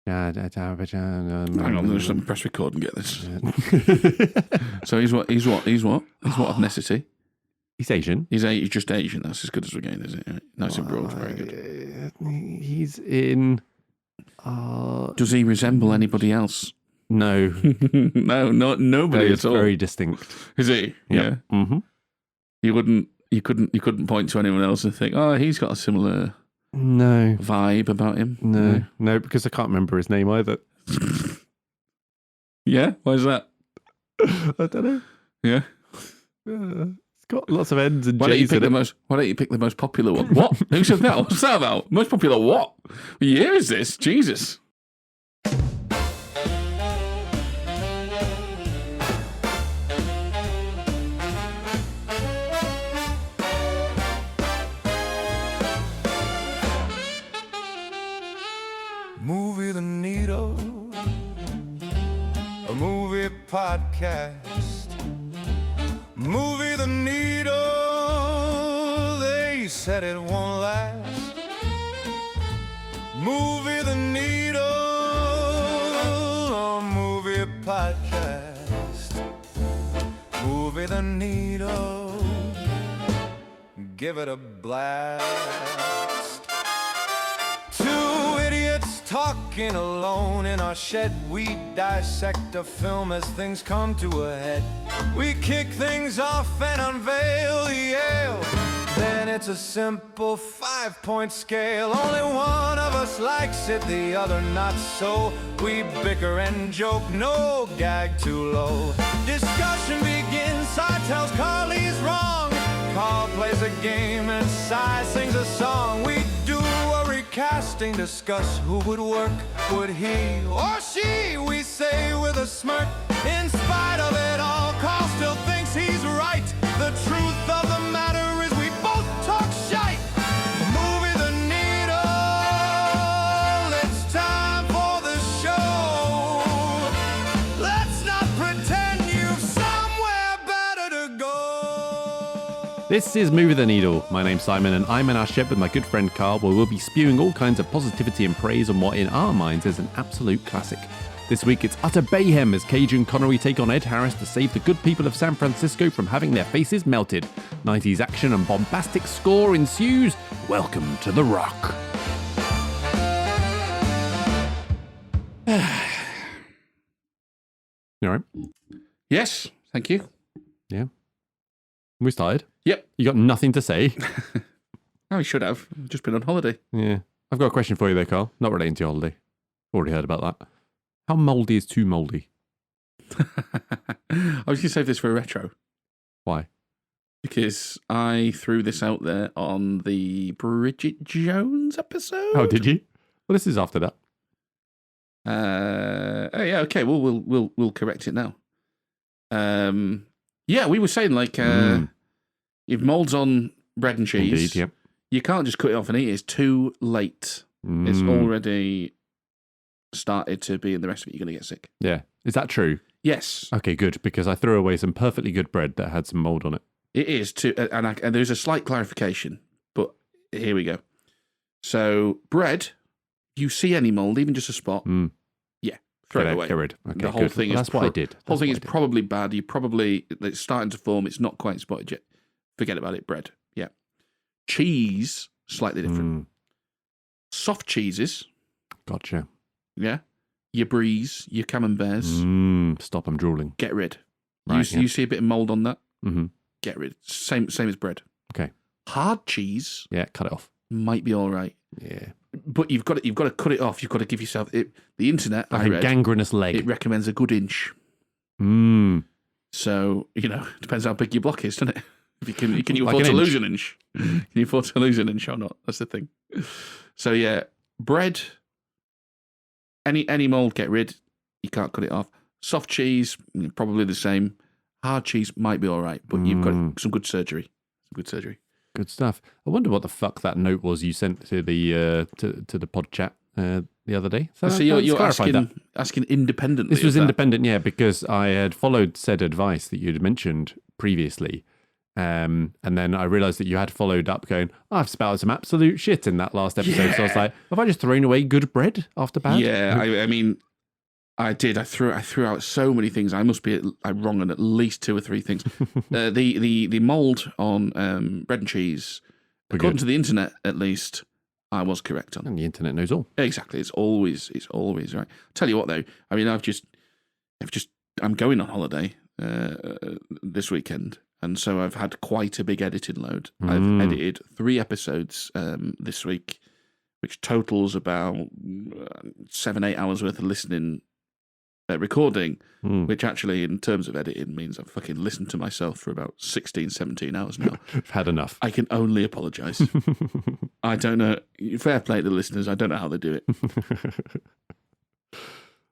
Hang on, there's some press record and get this. So he's what ethnicity? He's Asian. He's just Asian. That's as good as we're getting, is it? Right. Nice and broad, very good. He's in... Does he resemble anybody else? No. Nobody at all. Very distinct. Is he? Yep. Yeah. Mm-hmm. You couldn't point to anyone else and think, oh, he's got a similar vibe about him. No, because I can't remember his name either. Yeah? Why is that? I don't know. Yeah? It's got lots of N's and Why don't J's why don't you pick the most popular one? What? Who said that? What's that about? Most popular what? What year is this? Jesus. Movie the Needle, a movie podcast. Movie the Needle, they said it won't last. Movie the Needle, a movie podcast. Movie the Needle, give it a blast. Two idiots talking alone in our shed. We dissect a film as things come to a head. We kick things off and unveil the Yale. Then it's a simple 5-point scale. Only one of us likes it, the other not so. We bicker and joke, no gag too low. Discussion begins, Si tells Carl he's wrong. Carl plays a game and Si sings a song. We do a recasting, discuss who would work. Would he or she? We say with a smirk. In spite of it all, Carl still thinks he's right. The truth of the matter is we both talk shite. Movie the Needle, it's time for the show. Let's not pretend you've somewhere better to go. This is Movie the Needle. My name's Simon and I'm in our shed with my good friend Carl, where we'll be spewing all kinds of positivity and praise on what in our minds is an absolute classic. This week it's utter mayhem as Cage and Connery take on Ed Harris to save the good people of San Francisco from having their faces melted. 90s action and bombastic score ensues. Welcome to The Rock. You alright? Yes, thank you. Yeah. We started? Yep. You got nothing to say? Oh, you should have. I've just been on holiday. Yeah. I've got a question for you there, Carl. Not relating to your holiday. Already heard about that. How mouldy is too mouldy? I was going to save this for a retro. Why? Because I threw this out there on the Bridget Jones episode. Oh, did you? Well, this is after that. Oh yeah, okay. Well, we'll correct it now. Yeah, we were saying like if mold's on bread and cheese, indeed, yep. You can't just cut it off and eat it. It's too late. It's already started to be in the rest of it. You're going to get sick. Yeah. Is that true? Yes. Okay, good, because I threw away some perfectly good bread that had some mold on it. It is too, and there's a slight clarification, but here we go. So bread, you see any mold, even just a spot, yeah, throw it away. Get rid. Okay, the whole good. thing Well, is that's what I did. Whole thing is probably bad. It's starting to form. It's not quite spotted yet. Forget about it. Bread, yeah. Cheese, slightly different. Soft cheeses, gotcha. Yeah, your bries, your camemberts. Stop, I'm drooling. Get rid. Right, you see a bit of mold on that. Get rid. Same as bread. Okay. Hard cheese. Yeah, cut it off. Might be all right. Yeah. But you've got to cut it off. You've got to give yourself it. The internet, like a gangrenous leg. It recommends a good inch. So depends how big your block is, doesn't it? If can you afford to lose an inch? Can you afford to lose an inch or not? That's the thing. So yeah, bread. Any mold, get rid. You can't cut it off. Soft cheese, probably the same. Hard cheese might be all right, but you've got some good surgery. Good stuff. I wonder what the fuck that note was you sent to the to the pod chat the other day. So you're asking independently. This was independent, yeah, because I had followed said advice that you'd mentioned previously, And then I realised that you had followed up going, I've spouted some absolute shit in that last episode. Yeah. So I was like, have I just thrown away good bread after bad? Yeah, I mean, I did. I threw out so many things. I must be wrong on at least 2 or 3 things. The mould on bread and cheese, according to the internet at least, I was correct on. And the internet knows all. Exactly. It's always right. Tell you what though, I mean, I'm going on holiday this weekend, and so I've had quite a big editing load. I've edited 3 episodes this week, which totals about 7-8 hours worth of listening. Recording, which actually in terms of editing means I've fucking listened to myself for about 16-17 hours now. I've had enough. I can only apologise. I don't know. Fair play to the listeners. I don't know how they do it.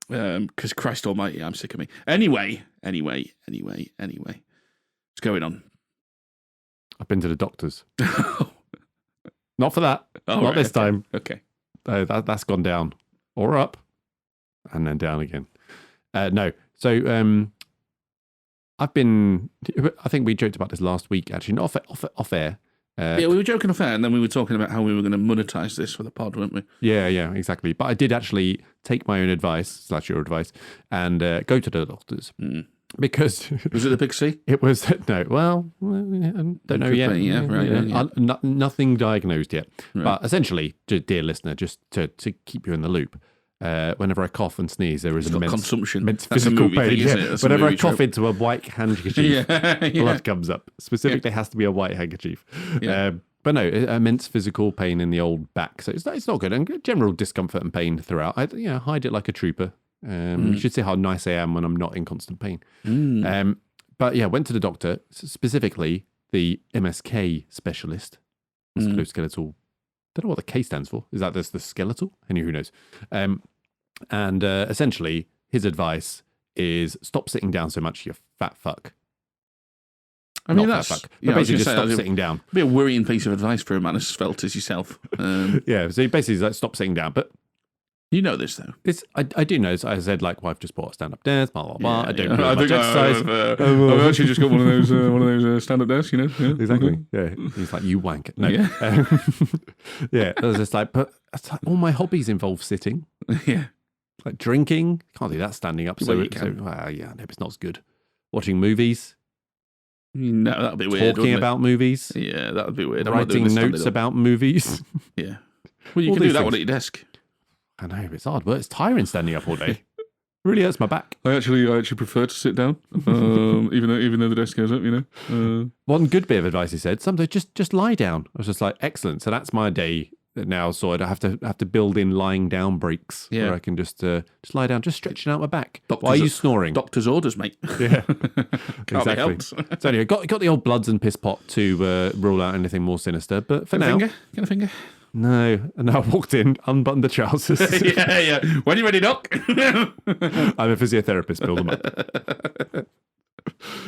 Because Christ almighty, I'm sick of me. Anyway. What's going on? I've been to the doctors. Not for that. Oh, Not this time. Okay. That's gone down or up and then down again. No. So I've been, I think we joked about this last week, actually, not off air. Yeah, we were joking off air, and then we were talking about how we were going to monetize this for the pod, weren't we? Yeah, exactly. But I did actually take my own advice, / your advice, and go to the doctors. Because... Was it the big C? It was, no, well, I don't know yet. Yeah, right. Nothing diagnosed yet. Right. But essentially, dear listener, just to keep you in the loop, whenever I cough and sneeze, there is an immense consumption. Immense That's a physical movie pain. thing, isn't Yeah. it? That's a Whenever I movie cough trope. into a white handkerchief, Yeah. blood comes up. Specifically, it has to be a white handkerchief. Yeah. But no, immense physical pain in the old back. So it's not good. And general discomfort and pain throughout. I hide it like a trooper. You should see how nice I am when I'm not in constant pain. But yeah, went to the doctor, specifically the MSK specialist, musculoskeletal. Don't know what the K stands for. Is that the skeletal? Anyway, who knows? And essentially, his advice is stop sitting down so much, you fat fuck. I mean, Not that's... fat fuck. Yeah, But basically, just stop sitting down. It'd be a worrying piece of advice for a man as svelte as yourself. Yeah, so basically, he's like, stop sitting down. But you know this, though. I do know. So I said, like, well, I've just bought a stand-up desk, blah, blah, blah. I don't do I much think exercise. I've actually just got one of those stand-up desks, you know? Yeah. Exactly. Yeah. He's like, you wank. No. Yeah. Yeah. I was just like, but it's like, all my hobbies involve sitting. Yeah. Like drinking. Can't do that standing up. Well, you can. Yeah, no, it's not as good. Watching movies. No, that would be weird. Talking about movies. Yeah, that would be weird. I'm not doing Writing this notes about movies. Yeah. Well, you All can do these that things. one at your desk. I know, but it's hard work. It's tiring standing up all day. Really hurts my back. I actually prefer to sit down, even though the desk goes up, you know. One good bit of advice he said, sometimes just lie down. I was just like, excellent. So that's my day now sorted. I have to build in lying down breaks where I can just lie down, just stretching out my back. Why are you snoring? Doctor's orders, mate. Yeah, Can't be exactly. helped. So anyway, got the old bloods and piss pot to rule out anything more sinister. But for now, Get a finger. no. And I walked in, unbuttoned the trousers. Yeah. When you ready, Doc? I'm a physiotherapist. Build them up.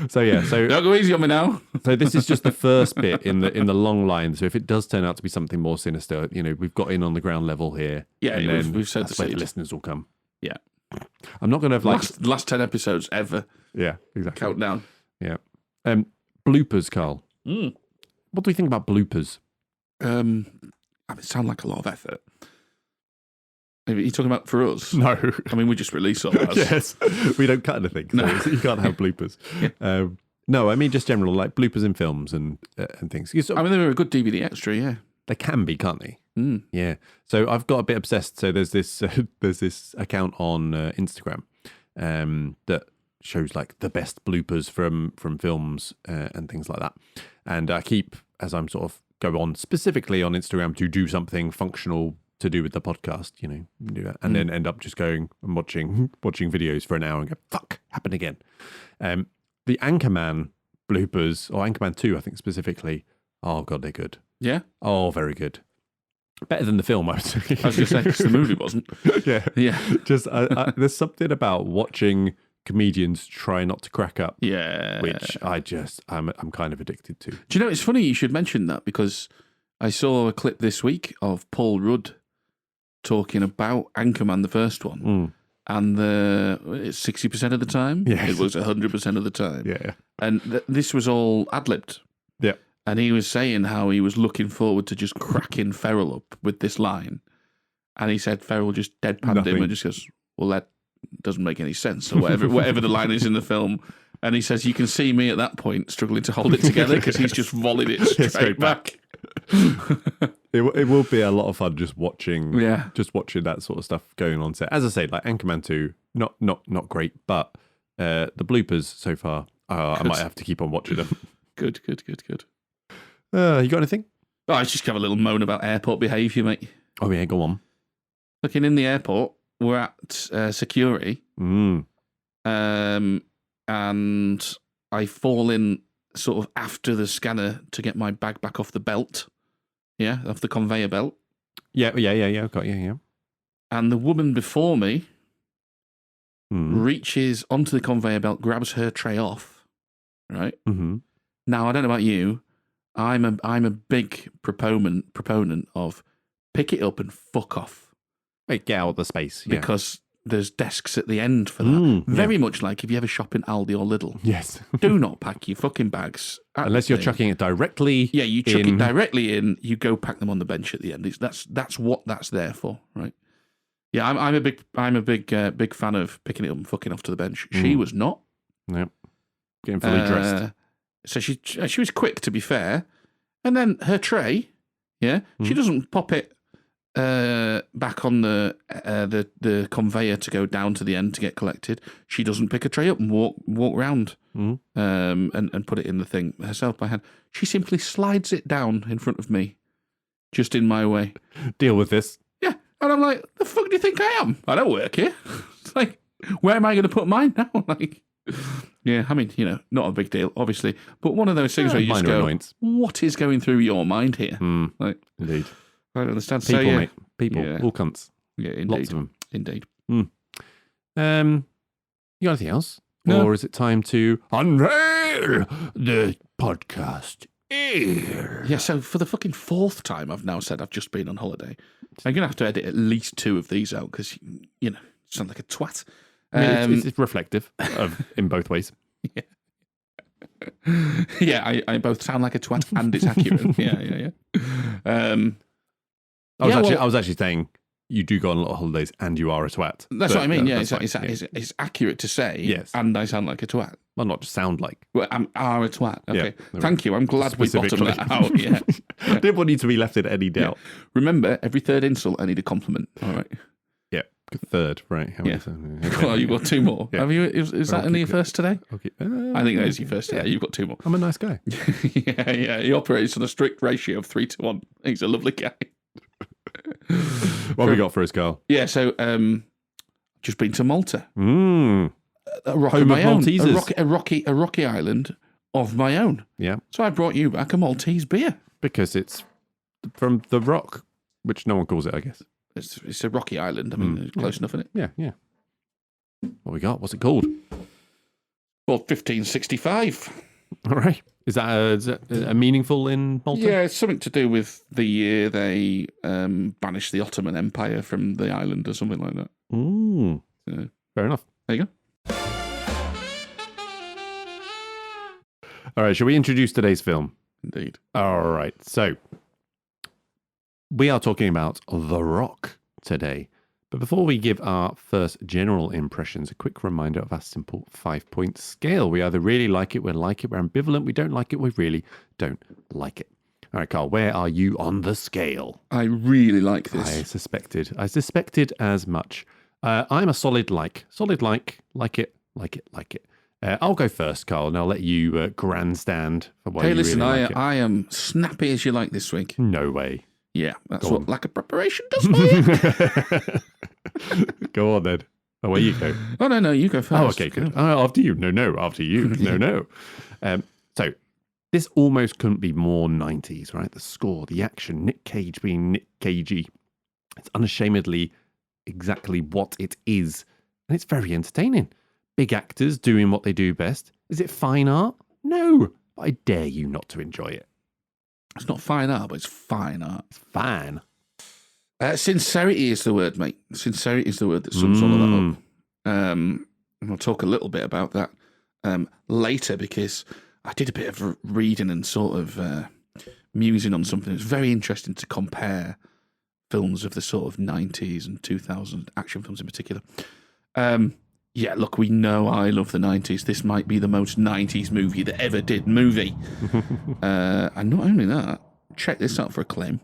So yeah, Don't go easy on me now. So this is just the first bit in the long line. So if it does turn out to be something more sinister, we've got in on the ground level here. Yeah, and then we've said that's the where the seed. listeners will come. Yeah. I'm not going to have like Last 10 episodes ever. yeah, exactly. Countdown. Yeah. Bloopers, Carl. What do we think about bloopers? I mean, it sounds like a lot of effort. Are you talking about for us? No. I mean, we just release all that. Yes. We don't cut anything. So No. you can't have bloopers. Yeah. No, I mean just general like bloopers in films and things. I mean, they were a good DVD extra, yeah. They can be, can't they? Mm. Yeah. So I've got a bit obsessed. So there's this account on Instagram that shows like the best bloopers from films and things like that. And I keep, as I'm sort of go on specifically on Instagram to do something functional to do with the podcast, do that, and then end up just going and watching videos for an hour and go, fuck, happened again. The Anchorman bloopers, or Anchorman 2, I think specifically, oh God, they're good. Yeah? Oh, very good. Better than the film, I was I was going to say, 'cause the movie wasn't. Yeah. Yeah. Just, there's something about watching comedians try not to crack up, Yeah. which I'm kind of addicted to. Do you know, it's funny you should mention that because I saw a clip this week of Paul Rudd talking about Anchorman, the first one. And it's 60% of the time. Yes. It was 100% of the time. Yeah. And this was all ad-libbed. Yeah. And he was saying how he was looking forward to just cracking Ferrell up with this line. And he said Ferrell just deadpanned him and just goes, well, that doesn't make any sense, or whatever the line is in the film. And he says, you can see me at that point struggling to hold it together because he's just volleyed it straight back. It will be a lot of fun just watching that sort of stuff going on set. As I say, like Anchorman 2, not great, but the bloopers so far, I might have to keep on watching them. Good. You got anything? Oh, I just have a little moan about airport behaviour, mate. Oh yeah, go on. Looking in the airport, we're at security, and I fall in sort of after the scanner to get my bag back off the belt, off the conveyor belt. Yeah, got yeah. And the woman before me reaches onto the conveyor belt, grabs her tray off, right? Mm-hmm. Now, I don't know about you, I'm a big proponent of pick it up and fuck off. Wait, get out of the space. Yeah. Because there's desks at the end for that. Very much like if you ever shop in Aldi or Lidl. Yes. Do not pack your fucking bags. Unless you're chucking it directly. Yeah, you chuck it directly in, you go pack them on the bench at the end. That's what that's there for, right? Yeah, I'm a big fan of picking it up and fucking off to the bench. She was not. Yep. Getting fully dressed. So she was quick, to be fair. And then her tray, she doesn't pop it back on the conveyor to go down to the end to get collected. She doesn't pick a tray up and walk round and put it in the thing herself by hand. She simply slides it down in front of me, just in my way. Deal with this. Yeah, and I'm like, the fuck do you think I am? I don't work here. It's like, where am I going to put mine now? Like, yeah, I mean, not a big deal, obviously, but one of those things where you just go, annoyance. What is going through your mind here? Like, indeed. I don't understand. People, so, mate. People. Yeah. All cunts. Yeah, indeed. Lots of them. Indeed. You got anything else? No. Or is it time to unveil the podcast ear? Yeah, so for the fucking fourth time I've now said I've just been on holiday. I'm going to have to edit at least 2 of these out because, you sound like a twat. I mean, it's reflective in both ways. Yeah. Yeah, I both sound like a twat and it's accurate. Yeah. I was actually saying you do go on a lot of holidays and you are a twat. That's what I mean. Yeah, it's accurate to say. Yes, and I sound like a twat. Well, not just sound like. Well, I are a twat. Okay, yeah, thank you. I'm glad we bottomed that out. Yeah. I didn't want you to be left in any doubt. Yeah. Remember, every third insult, I need a compliment. All right. Yeah, third, right? Well, you've got 2 more. Yeah. Have you? Is that only your first today? Okay. I think that is your first today. You've got 2 more. I'm a nice guy. Yeah. He operates on a strict ratio of 3-1. He's a lovely guy. What have we got for us, Carl? Yeah, so just been to Malta. A rock Home of my own. Maltesers. A rocky island of my own. Yeah. So I brought you back a Maltese beer. Because it's from the rock, which no one calls it, I guess. It's a rocky island. I mean, close enough, isn't it? Yeah. What we got? What's it called? Well, 1565. All right. Is that a meaningful in Malta? Yeah, it's something to do with the year they banished the Ottoman Empire from the island or something like that. Ooh. Fair enough. There you go. All right, shall we introduce today's film? Indeed. All right, so we are talking about The Rock today. But before we give our first general impressions, a quick reminder of our simple 5-point scale. We either really like it, we're ambivalent, we don't like it, we really don't like it. All right, Carl, where are you on the scale? I really like this. I suspected as much. I'm a solid like it. I'll go first, Carl, and I'll let you grandstand for why you really like it. I am snappy as you like this week. No way. Yeah, that's what lack of preparation does for you. Go on, then. Away you go. Oh, no, you go first. Oh, okay, good. After you. No, after you. No. So, this almost couldn't be more 90s, right? The score, the action, Nic Cage being Nic Cagey. It's unashamedly exactly what it is. And it's very entertaining. Big actors doing what they do best. Is it fine art? No, but I dare you not to enjoy it. It's not fine art, but it's fine art. It's fine. Sincerity is the word, mate. Sincerity is the word that sums all of that up. And I'll talk a little bit about that later because I did a bit of reading and sort of musing on something. It's very interesting to compare films of the sort of 90s and 2000s, action films in particular. Yeah, look, we know I love the 90s. This might be the most 90s movie that ever did movie. And not only that, check this out for a claim.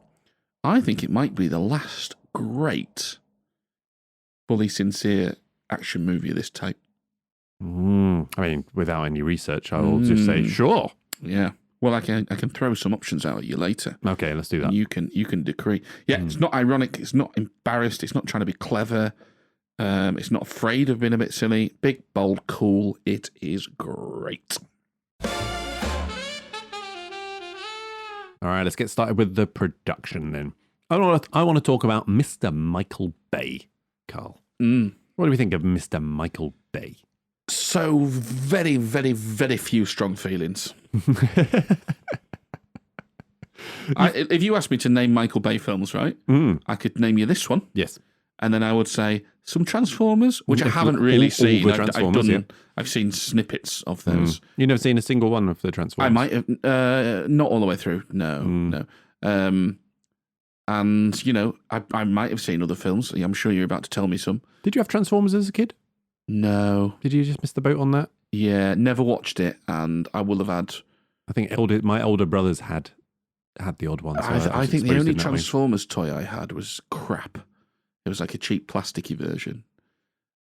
I think it might be the last great, fully sincere action movie of this type. I mean, without any research, I will just say, sure. Yeah. Well, I can throw some options out at you later. Okay, let's do that. You can decree. Yeah, it's not ironic. It's not embarrassed. It's not trying to be clever. It's not afraid of being a bit silly. Big, bold, cool. It is great. All right, let's get started with the production then. I want to talk about Mr. Michael Bay, Carl. What do we think of Mr. Michael Bay? So very, very, very few strong feelings. If you asked me to name Michael Bay films, right, I could name you this one. Yes. And then I would say some Transformers, which I haven't really seen. I've seen snippets of those. You've never seen a single one of the Transformers? I might have, not all the way through. No. And, you know, I might have seen other films. I'm sure you're about to tell me some. Did you have Transformers as a kid? No. Did you just miss the boat on that? Yeah, never watched it, and I will have had... I think my older brothers had the odd one. So I think the only Transformers toy I had was crap. It was like a cheap plasticky version.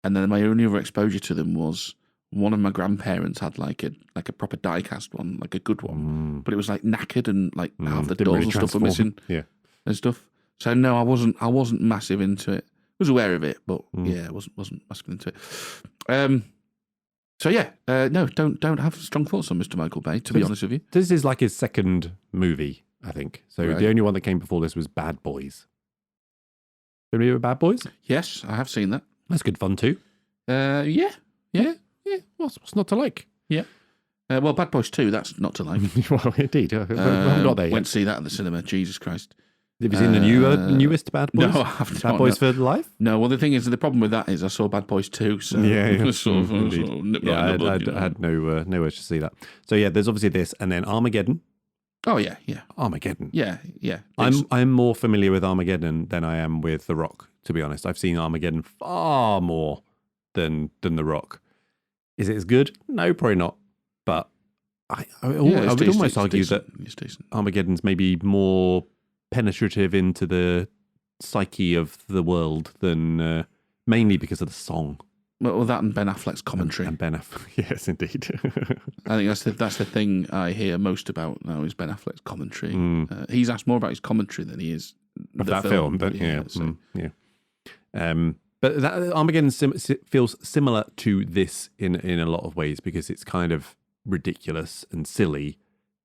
And then my only other exposure to them was one of my grandparents had like a proper die-cast one, like a good one. But it was like knackered and like half the doors and stuff were missing. Yeah. And stuff. So no, I wasn't massive into it. I was aware of it, but yeah, I wasn't massive into it. So yeah, no, don't have strong thoughts on Mr. Michael Bay, to be honest with you. This is like his second movie, I think. So Right. The only one that came before this was Bad Boys. Remember Bad Boys? Yes, I have seen that. That's good fun too. Yeah. What's not to like? Yeah. Well, Bad Boys 2, that's not to like. Well, indeed. We haven't got there yet. Went to see that at the cinema. Jesus Christ. Have you seen the newest Bad Boys? No, I haven't. Bad Boys for Life? No, well, the thing is, the problem with that is I saw Bad Boys 2, so Yeah. sort of nipped right in the bud, I had no urge to see that. So yeah, there's obviously this, and then Armageddon. Oh, yeah. Armageddon. Yeah. I'm more familiar with Armageddon than I am with The Rock, to be honest. I've seen Armageddon far more than The Rock. Is it as good? No, probably not. But I would almost argue that Armageddon's maybe more penetrative into the psyche of the world than mainly because of the song. Well, that and Ben Affleck's commentary. And Ben Affleck, yes, indeed. I think that's the thing I hear most about now is Ben Affleck's commentary. He's asked more about his commentary than he is of the that film. But that Armageddon feels similar to this in a lot of ways because it's kind of ridiculous and silly,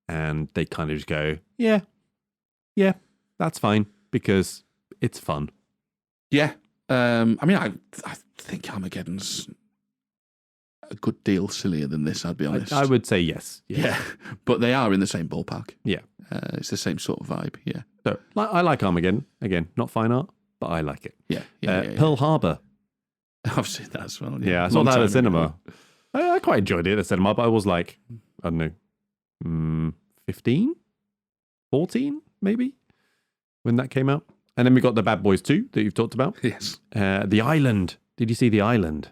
and they kind of just go, yeah, that's fine because it's fun. Yeah. I mean, I think Armageddon's a good deal sillier than this, I'd be honest. I would say yes. Yeah. But they are in the same ballpark. Yeah. It's the same sort of vibe, yeah. So I like Armageddon. Again, not fine art, but I like it. Yeah. Pearl Harbor. I've seen that as well. Yeah, I saw that at the cinema. I quite enjoyed it at the cinema, but I was like, I don't know, 15? 14, maybe, when that came out. And then we got the Bad Boys 2 that you've talked about. Yes. The Island. Did you see The Island?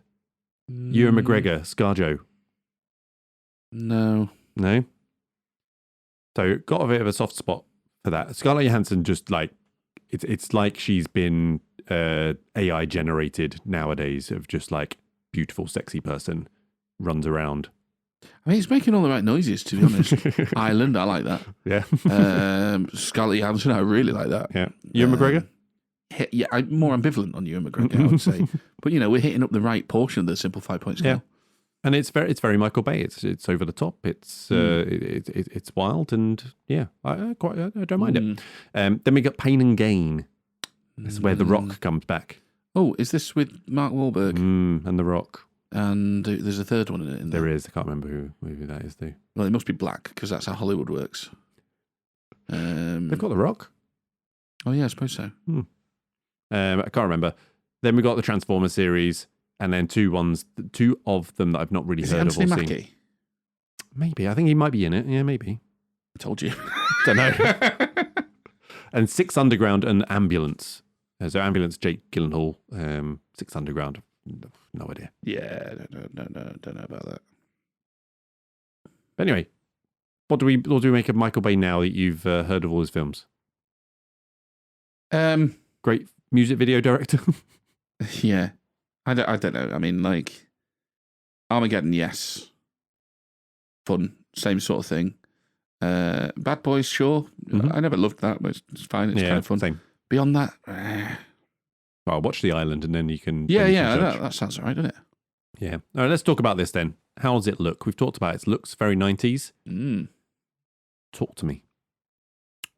Ewan McGregor, ScarJo. No. No? So got a bit of a soft spot for that. Scarlett Johansson just like, it's like she's been AI generated nowadays of just like beautiful, sexy person runs around. I mean, he's making all the right noises, to be honest. Island, I like that. Yeah. Scarlett Johansson, I really like that. Yeah. Ewan McGregor? Yeah, I'm more ambivalent on Ewan McGregor, I would say. But, you know, we're hitting up the right portion of the simple 5-point scale. Yeah. And it's very Michael Bay. It's over the top. It's wild, and yeah, I don't mind it. Then we got Pain and Gain. This is where The Rock comes back. Oh, is this with Mark Wahlberg? And The Rock. And there's a third one in it. There is. I can't remember who that is, though. Well, it must be black, because that's how Hollywood works. They've got The Rock. Oh, yeah, I suppose so. I can't remember. Then we got the Transformers series, and then two of them that I've not really heard of or Anthony seen. Mackie? Maybe. I think he might be in it. Yeah, maybe. I told you. Don't know. And Six Underground and Ambulance. So Ambulance, Jake Gyllenhaal. Six Underground. No idea. Yeah, don't know about that. But anyway, what do we make of Michael Bay now that you've heard of all his films? Great music video director. Yeah, I don't know. I mean, like Armageddon, yes, fun, same sort of thing. Bad Boys, sure. Mm-hmm. I never loved that, but it's fine. It's kind of fun. Same. Beyond that, well, watch The Island and then you can. Yeah, that sounds all right, doesn't it? Yeah. All right, let's talk about this then. How does it look? We've talked about it. It looks very 90s. Talk to me.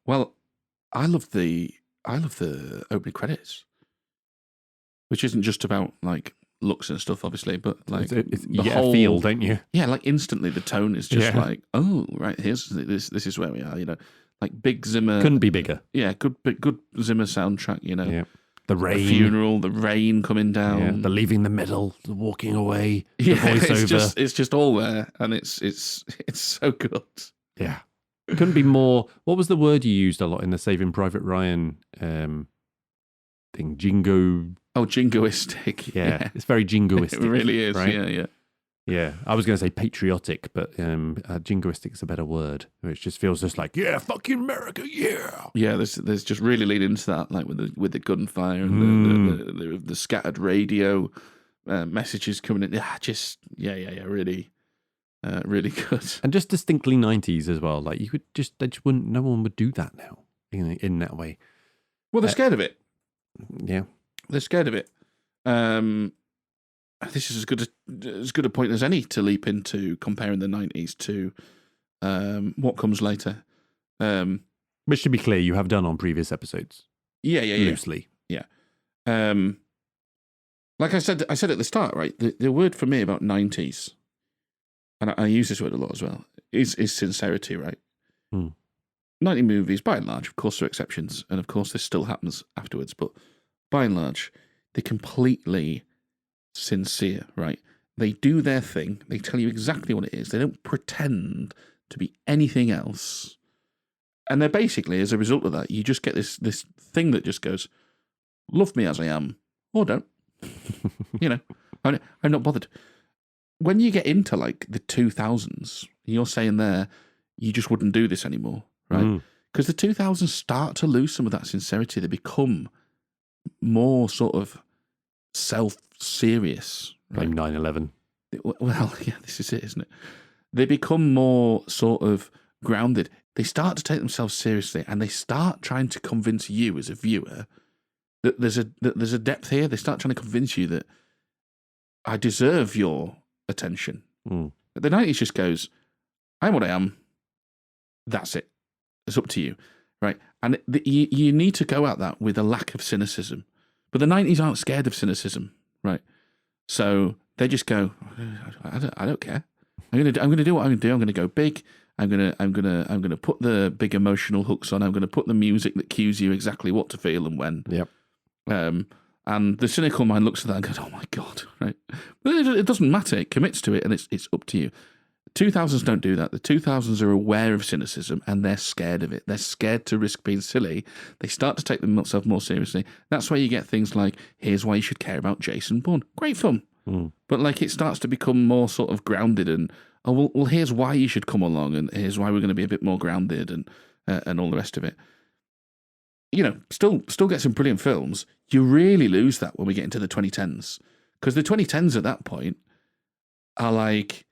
Well, I love the opening credits, which isn't just about like looks and stuff, obviously, but like you get a feel, don't you? Yeah, like instantly the tone is just like, oh, right, here's this is where we are, you know, like big Zimmer. Couldn't be bigger. Yeah, good Zimmer soundtrack, you know. Yeah. The rain, the funeral, the rain coming down, the leaving the middle, the walking away, the voiceover. It's just all there, and it's so good. Yeah, couldn't be more. What was the word you used a lot in the Saving Private Ryan thing? Jingo. Oh, jingoistic. Yeah, it's very jingoistic. It really is. Right? Yeah. I was going to say patriotic, but jingoistic is a better word. Which just feels just like, yeah, fucking America, yeah. Yeah, there's just really lead into that, like with the gunfire and the scattered radio messages coming in. Yeah, really, really good. And just distinctly 90s as well. Like you could no one would do that now in that way. Well, they're scared of it. Yeah, they're scared of it. This is as good a point as any to leap into comparing the 90s to what comes later. Which, to be clear, you have done on previous episodes. Yeah. Loosely. Yeah. Like I said at the start, right? The word for me about 90s, and I use this word a lot as well, is sincerity, right? 90 movies, by and large, of course there are exceptions, and of course this still happens afterwards, but by and large, they're completely sincere, right? They do their thing. They tell you exactly what it is. They don't pretend to be anything else. And they're basically, as a result of that, you just get this thing that just goes, love me as I am, or don't. You know, I'm not bothered. When you get into like the 2000s, you're saying there, you just wouldn't do this anymore, right? Because the 2000s start to lose some of that sincerity. They become more sort of self-serious. Blame 9/11. Well, yeah, this is it, isn't it? They become more sort of grounded. They start to take themselves seriously, and they start trying to convince you as a viewer that there's a depth here. They start trying to convince you that I deserve your attention. But the 90s just goes, I'm what I am. That's it. It's up to you, right? And you need to go at that with a lack of cynicism. But the 90s aren't scared of cynicism, right? So they just go, I don't care. I'm gonna do what I'm gonna do. I'm gonna go big. I'm gonna put the big emotional hooks on. I'm gonna put the music that cues you exactly what to feel and when. Yep. And the cynical mind looks at that and goes, "Oh my god!" Right? But it doesn't matter. It commits to it, and it's up to you. The 2000s don't do that. The 2000s are aware of cynicism and they're scared of it. They're scared to risk being silly. They start to take themselves more seriously. That's why you get things like, here's why you should care about Jason Bourne. Great fun. But like it starts to become more sort of grounded and, oh, well, here's why you should come along and here's why we're going to be a bit more grounded and all the rest of it. You know, still get some brilliant films. You really lose that when we get into the 2010s. Because the 2010s at that point are like,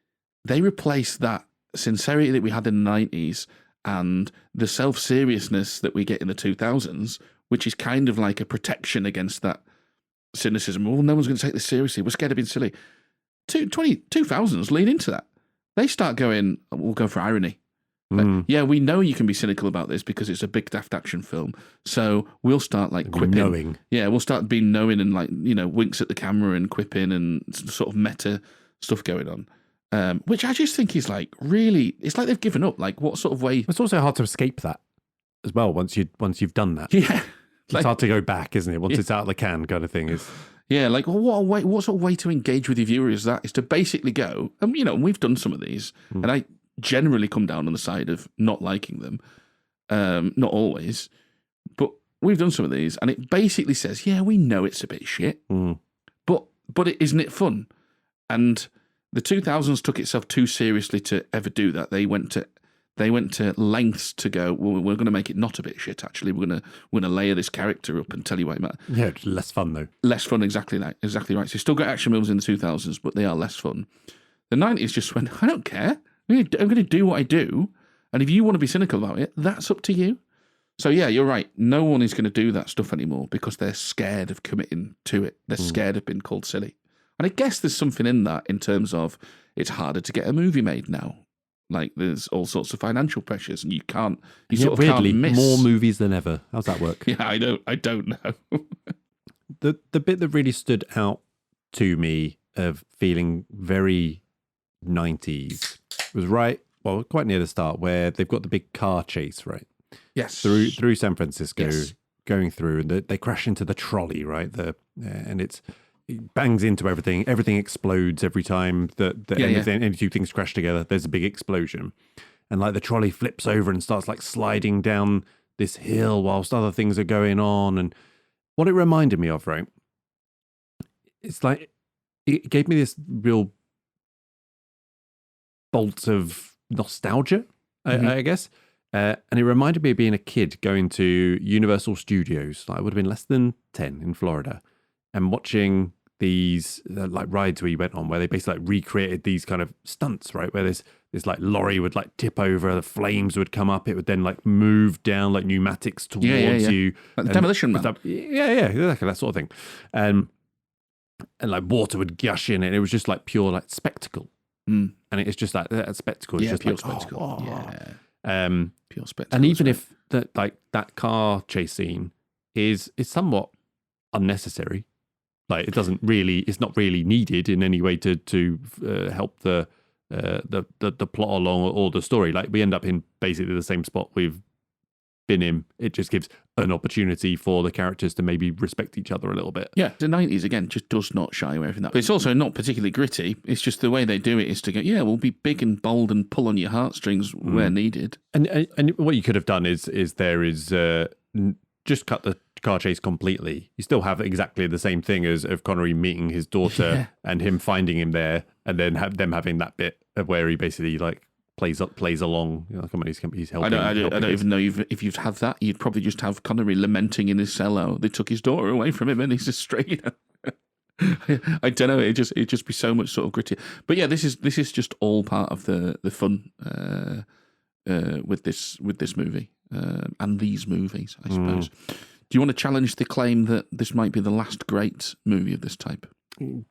they replace that sincerity that we had in the 90s and the self-seriousness that we get in the 2000s, which is kind of like a protection against that cynicism. Well, no one's going to take this seriously. We're scared of being silly. 2000s lean into that. They start going, we'll go for irony. Like, yeah, we know you can be cynical about this because it's a big daft action film. So we'll start like quipping. Knowing. Yeah, we'll start being knowing and like, you know, winks at the camera and quipping and sort of meta stuff going on. Which I just think is like really, it's like they've given up. Like what sort of way? It's also hard to escape that as well once you've done that. Yeah, it's hard to go back, isn't it? Once it's out of the can, kind of thing is. Yeah, like what sort of way to engage with your viewer is that? Is to basically go, you know, and we've done some of these, and generally come down on the side of not liking them. Not always, but we've done some of these, and it basically says, yeah, we know it's a bit shit, but isn't it fun? And the 2000s took itself too seriously to ever do that. They went to lengths to go, well, we're going to make it not a bit shit, actually. We're going to layer this character up and tell you why it matters. Yeah, it's less fun, though. Less fun, exactly right. So you still got action movies in the 2000s, but they are less fun. The 90s just went, I don't care. I'm going to do what I do. And if you want to be cynical about it, that's up to you. So yeah, you're right. No one is going to do that stuff anymore because they're scared of committing to it. They're scared of being called silly. And I guess there's something in that in terms of it's harder to get a movie made now. Like there's all sorts of financial pressures, and you sort of weirdly, can't miss more movies than ever. How's that work? Yeah, I don't know. The bit that really stood out to me of feeling very 90s was quite near the start where they've got the big car chase, right? Yes, through San Francisco, yes. Going through, and they crash into the trolley, right? And it bangs into everything. Everything explodes every time any two things crash together. There's a big explosion, and like the trolley flips over and starts like sliding down this hill whilst other things are going on. And what it reminded me of, right? It's like it gave me this real bolt of nostalgia, I guess. And it reminded me of being a kid going to Universal Studios. I would have been less than 10 in Florida, and watching these like rides we went on where they basically like recreated these kind of stunts, right? Where this like lorry would like tip over, the flames would come up, it would then like move down like pneumatics towards you. Like the Demolition Man. Exactly, that sort of thing. And like water would gush in it. It was just like pure like spectacle. And it's just like that spectacle. It's just pure like spectacle. Pure spectacle. And even if that car chase scene is somewhat unnecessary, like it's not really needed in any way to help the plot along or the story. Like we end up in basically the same spot we've been in. It just gives an opportunity for the characters to maybe respect each other a little bit. Yeah, the 90s, again, just does not shy away from that. But it's also not particularly gritty. It's just the way they do it is to go, yeah, we'll be big and bold and pull on your heartstrings where needed. And what you could have done is just cut the car chase completely. You still have exactly the same thing as of Connery meeting his daughter and him finding him there, and then them having that bit of where he basically like plays along. You know, come on, he's helping. I don't even know if you'd have that. You'd probably just have Connery lamenting in his cell. Oh, they took his daughter away from him, and he's just straight. I don't know. It'd just be so much sort of gritty. But yeah, this is just all part of the fun with this movie and these movies, I suppose. Do you want to challenge the claim that this might be the last great movie of this type?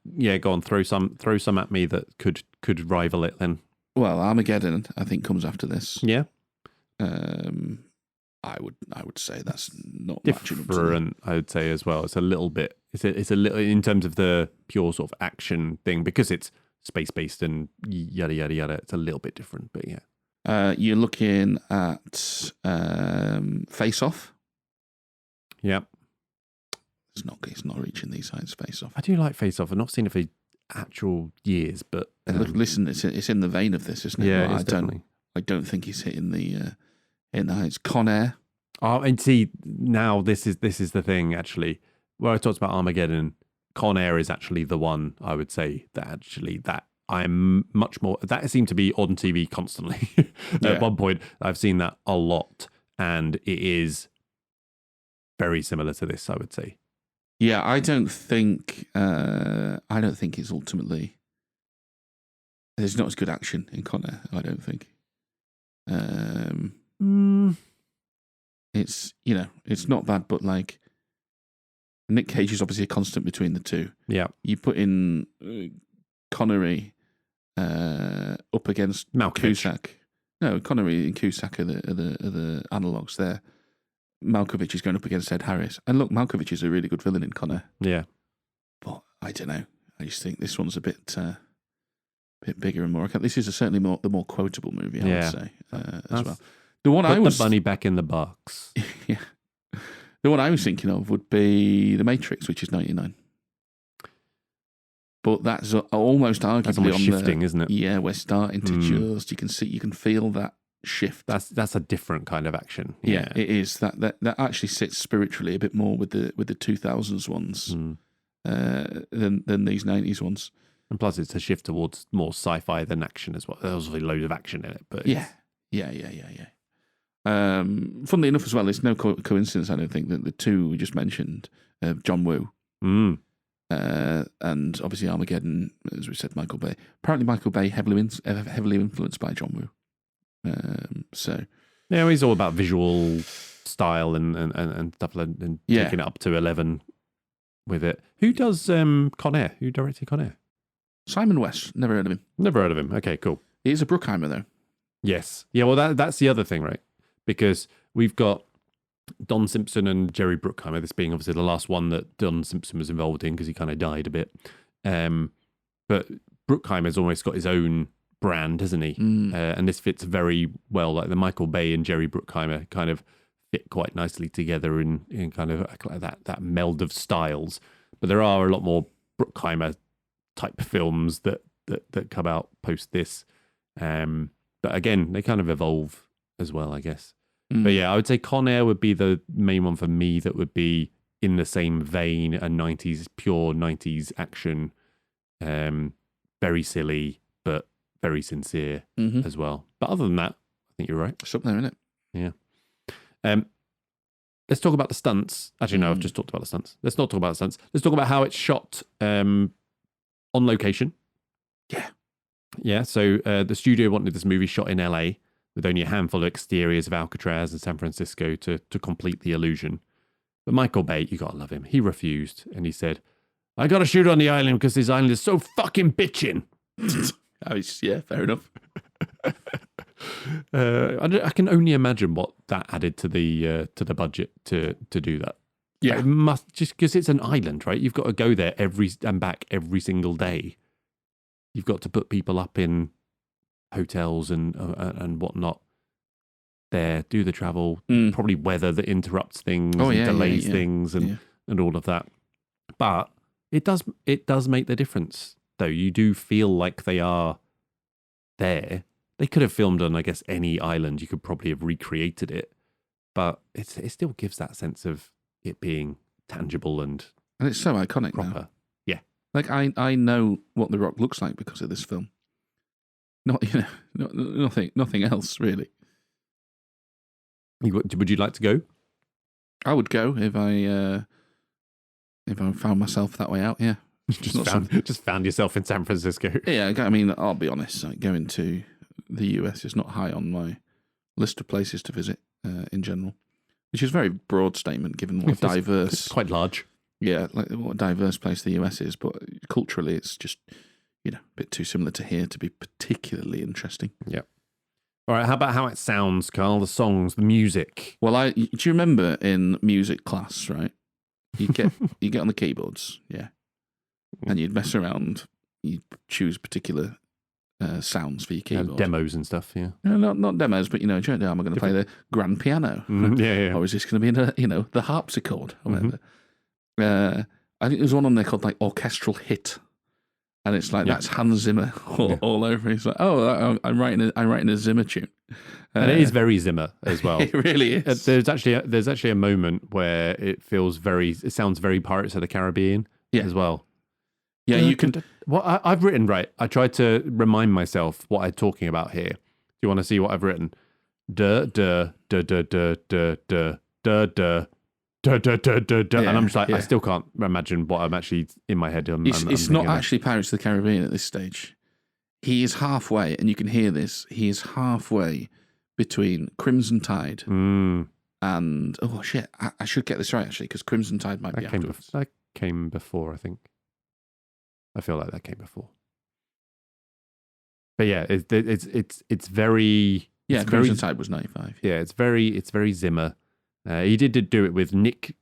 Yeah, go on. Throw some at me that could rival it then. Well, Armageddon, I think, comes after this. Yeah. I would say that's not different. I would say as well. It's a little bit. It's a little in terms of the pure sort of action thing because it's space based and yada yada yada. It's a little bit different, but yeah. You're looking at Face Off. Yeah. It's not reaching these heights. Face Off. I do like Face Off. I've not seen it for actual years, but listen, it's in the vein of this, isn't it? Yeah, well, I don't think he's hitting the heights. Con Air. Oh, and see now this is the thing actually. Where I talked about Armageddon, Con Air is actually the one I would say that I'm much more. That seemed to be on TV constantly. At one point, I've seen that a lot, and it is very similar to this, I would say. Yeah, I don't think it's ultimately. There's not as good action in Con Air, I don't think. It's it's not bad, but like Nic Cage is obviously a constant between the two. Yeah, you put in Connery up against Malkovich. Cusack. No, Connery and Cusack are the analogues there. Malkovich is going up against Ed Harris. And look, Malkovich is a really good villain in Con Air. Yeah. But I don't know. I just think this one's a bit bigger and more. This is certainly the more quotable movie, I would say, as well. The one Put the bunny back in the box. Yeah. The one I was thinking of would be The Matrix, which is 99. But that's almost arguably That's almost shifting, isn't it? Yeah, we're starting to just, you can feel that shift. That's a different kind of action. Yeah, it is. That actually sits spiritually a bit more with the 2000s ones than these 90s ones. And plus, it's a shift towards more sci-fi than action as well. There's obviously loads of action in it, but yeah. Funnily enough, as well, it's no coincidence. I don't think that the two we just mentioned, John Woo, and obviously Armageddon, as we said, Michael Bay. Apparently, Michael Bay heavily influenced by John Woo. Yeah, he's all about visual style and stuff, and taking it up to 11 with it. Who does Con Air? Who directed Con Air? Simon West. Never heard of him. Never heard of him. Okay, cool. He's a Bruckheimer, though. Yes. Yeah, well, that's the other thing, right? Because we've got Don Simpson and Jerry Bruckheimer, this being obviously the last one that Don Simpson was involved in because he kind of died a bit. But Bruckheimer's almost got his own brand, hasn't he? And this fits very well. Like the Michael Bay and Jerry Bruckheimer kind of fit quite nicely together in kind of like that meld of styles. But there are a lot more Bruckheimer type films that come out post this. But again, they kind of evolve as well, I guess. But yeah, I would say Con Air would be the main one for me that would be in the same vein, a 90s, pure 90s action. Very silly, but very sincere as well. But other than that, I think you're right. It's up there, isn't it? Yeah. Let's talk about the stunts. Actually, no, I've just talked about the stunts. Let's not talk about the stunts. Let's talk about how it's shot on location. Yeah. Yeah, so the studio wanted this movie shot in LA with only a handful of exteriors of Alcatraz and San Francisco to complete the illusion. But Michael Bay, you gotta love him. He refused and he said, I gotta shoot on the island because this island is so fucking bitchin'. Yeah, fair enough. I can only imagine what that added to the budget to do that. Yeah, it must, just because it's an island, right? You've got to go there and back every single day. You've got to put people up in hotels and whatnot there, do the travel, probably weather that interrupts things and delays things and all of that. But it does make the difference, though. You do feel like they are there. They could have filmed on, I guess, any island. You could probably have recreated it, but it still gives that sense of it being tangible and it's so iconic proper. Now. Yeah, like I know what The Rock looks like because of this film. Not nothing else really. Would you like to go? I would go if I found myself that way out. Yeah, just found yourself in San Francisco. Yeah, I mean, I'll be honest. Like, going to the US is not high on my list of places to visit in general, which is a very broad statement given what diverse. It's quite large. Yeah, like what a diverse place the US is, but culturally, it's just a bit too similar to here to be particularly interesting. Yeah. All right. How about how it sounds, Carl? The songs, the music. Well, do you remember in music class, right? You get on the keyboards, yeah, and you'd mess around. You'd choose particular sounds for your keyboard, demos and stuff. Yeah, no, not demos, but am I going to play the grand piano? Yeah. Or is this going to be the harpsichord? Or whatever. I think there's one on there called like orchestral hit. And it's like that's Hans Zimmer all over. He's like, oh, I'm writing a Zimmer tune, and it is very Zimmer as well. It really is. There's actually a moment where it sounds very Pirates of the Caribbean as well. Yeah, you can. What I've written, right? I tried to remind myself what I'm talking about here. Do you want to see what I've written? And I'm just like, I still can't imagine what I'm actually in my head. It's not actually Pirates of the Caribbean at this stage. He is halfway, and you can hear this. He is halfway between Crimson Tide and oh shit, I should get this right actually because Crimson Tide might be afterwards. That came before, I think. I feel like that came before. But yeah, it's very Crimson Tide was 95. Yeah, it's very Zimmer. He did do it with Nick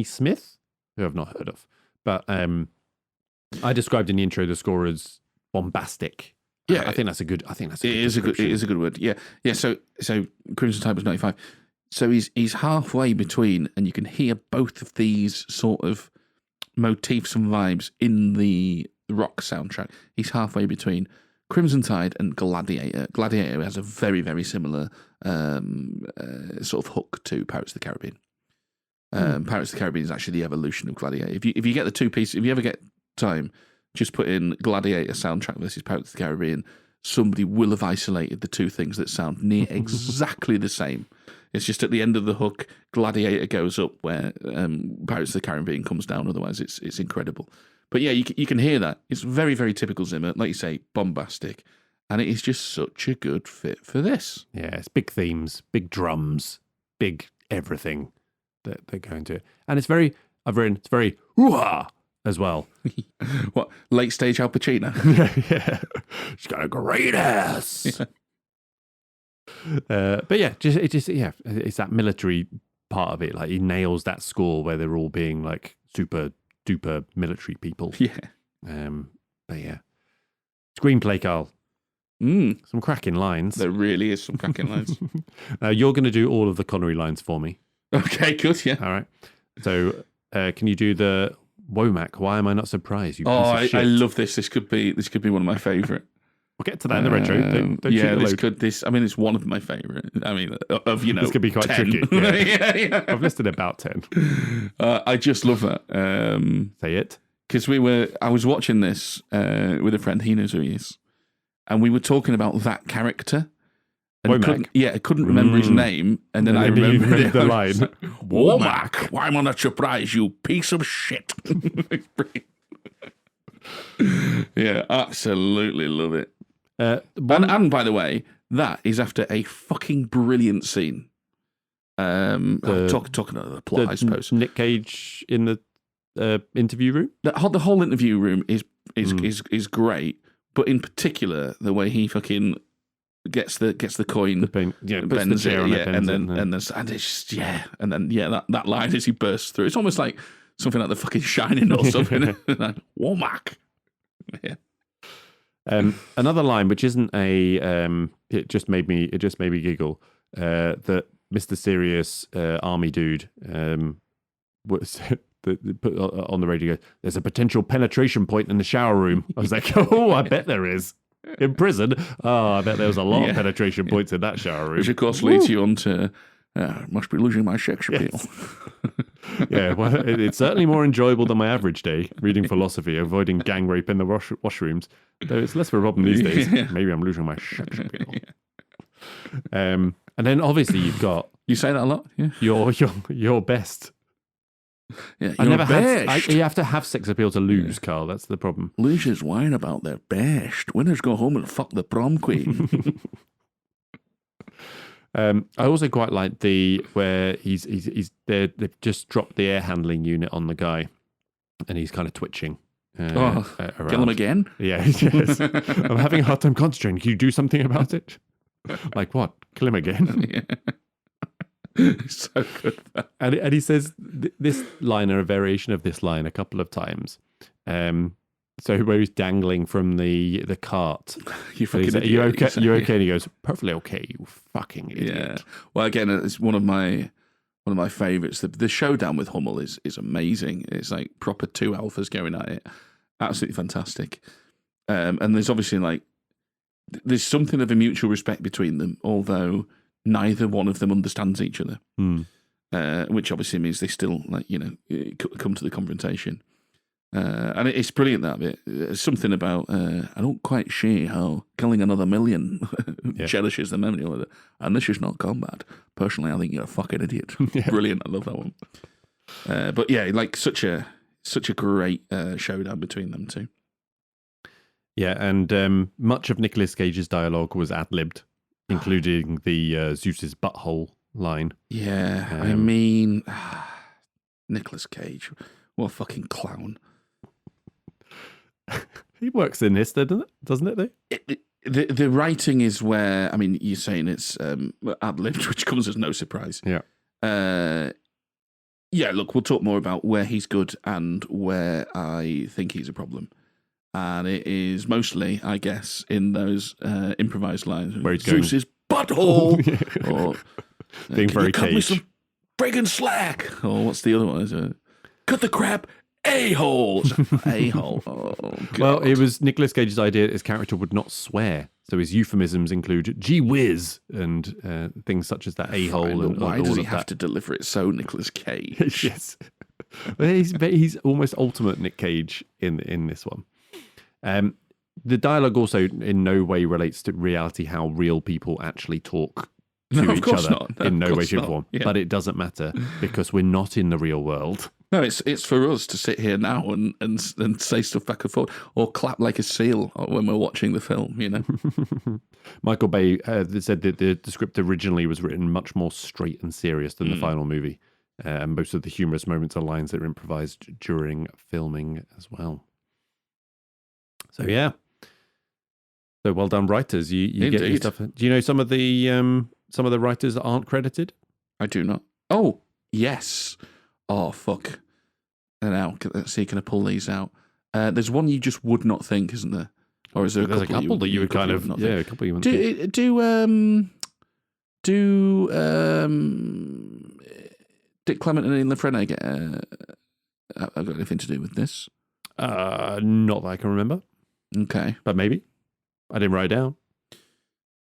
Smith, who I've not heard of. But I described in the intro the score as bombastic. Yeah, I think that's a good. It is a good word. Yeah. So Crimson Tide was 95. So he's halfway between, and you can hear both of these sort of motifs and vibes in the rock soundtrack. He's halfway between Crimson Tide and Gladiator. Gladiator has a very, very similar sort of hook to Pirates of the Caribbean. Pirates of the Caribbean is actually the evolution of Gladiator. If you get the two pieces, if you ever get time, just put in Gladiator soundtrack versus Pirates of the Caribbean. Somebody will have isolated the two things that sound near exactly the same. It's just at the end of the hook, Gladiator goes up where Pirates of the Caribbean comes down. Otherwise, it's incredible. But yeah, you can hear that. It's very, very typical Zimmer. Like you say, bombastic. And it is just such a good fit for this. Yeah, it's big themes, big drums, big everything that they're going to. And it's very, it's very hoo-ha as well. What, late stage Al Pacino? Yeah. She's got a great ass. Yeah. But yeah, it's that military part of it. Like he nails that score where they're all being like super duper military people. Yeah. But yeah, screenplay, Carl. Some cracking lines. There really is some cracking lines. Now you're going to do all of the Connery lines for me. Okay, good. Yeah. All right. So can you do the Womack? Why am I not surprised? You piece of shit. I love this. This could be one of my favourite. We'll get to that in the retro. Don't yeah, it's one of my favourite. I mean, this could be quite 10. tricky. Yeah. Yeah. I've listed about 10. I just love that. Say it. Because I was watching this with a friend. He knows who he is, and we were talking about that character. And I couldn't remember his name, and then I remembered the line. Womack, why am I not surprised, you piece of shit? Yeah, absolutely love it. And by the way, that is after a fucking brilliant scene. Talking about the plot, I suppose. Nic Cage in the interview room. The whole interview room is great, but in particular the way he fucking gets the coin, puts the chair on it, and then that line as he bursts through. It's almost like something like the fucking Shining or something. Like, Womack. Yeah. Another line which isn't it just made me giggle. That Mr. Serious army dude was put on the radio. Goes, there's a potential penetration point in the shower room. I was like, oh, I bet there is. In prison, I bet there was a lot of penetration points in that shower room. Which of course leads you on to must be losing my sex appeal. Yes. Yeah, well, it's certainly more enjoyable than my average day reading philosophy, avoiding gang rape in the washrooms. Though it's less of a problem these days. Yeah. Maybe I'm losing my sex appeal. Yeah. And then obviously you've got you say that a lot. Yeah, your best. Yeah, I never had. You have to have sex appeal to lose, Carl. That's the problem. Losers whine about their best. Winners go home and fuck the prom queen. I also quite like where he's there. They've just dropped the air handling unit on the guy, and he's kind of twitching. Kill him again? Yeah, yes. I'm having a hard time concentrating. Can you do something about it? Like what? Kill him again? Yeah. It's so good. And he says this line or a variation of this line a couple of times. So where he's dangling from the cart. You fucking idiot. You okay? You okay? And he goes, perfectly okay, you fucking idiot. Yeah. Well, again, it's one of my favourites. The showdown with Hummel is amazing. It's like proper two alphas going at it. Absolutely fantastic. And there's obviously there's something of a mutual respect between them, although neither one of them understands each other, which obviously means they still come to the confrontation. And it's brilliant, that bit. There's something about, I don't quite see how killing another million cherishes the memory of it. And this is not combat. Personally, I think you're a fucking idiot. Yeah. Brilliant. I love that one. But yeah, such a great showdown between them two. Yeah, and much of Nicolas Cage's dialogue was ad-libbed, including the Zeus's butthole line. Yeah, I mean, Nicolas Cage, what a fucking clown. He works in this, doesn't it? Though? The writing is where, I mean, you're saying it's ad-libbed, which comes as no surprise. Yeah. Yeah, look, we'll talk more about where he's good and where I think he's a problem. And it is mostly, I guess, in those improvised lines. Where he's going, Zeus's butthole! Or being very Cage. Cut me some friggin' slack! Or what's the other one? Cut the crap a-hole. A-hole. Oh, God. Well, it was Nicolas Cage's idea that his character would not swear. So his euphemisms include gee whiz and things such as that a-hole. Fine, And but why all does he of have that. to deliver it so Nicolas Cage? Yes. But he's almost ultimate Nic Cage in this one. The dialogue also in no way relates to reality, how real people actually talk to each other in no way, shape, or form. Yeah. But it doesn't matter because we're not in the real world. No, it's for us to sit here now and say stuff back and forth or clap like a seal when we're watching the film, you know. Michael Bay said that the script originally was written much more straight and serious than the final movie. And most of the humorous moments are lines that are improvised during filming as well. So, yeah. So well done, writers. You get your stuff. Do you know some of the writers that aren't credited? I do not. Oh, yes. Oh, fuck. Now, let's see, can I pull these out? There's one you just would not think, isn't there? Or is there a couple that you would kind of, yeah, a couple you wouldn't think. Do Dick Clement and Ian LaFrenne get have got anything to do with this? Not that I can remember. Okay. But maybe. I didn't write it down.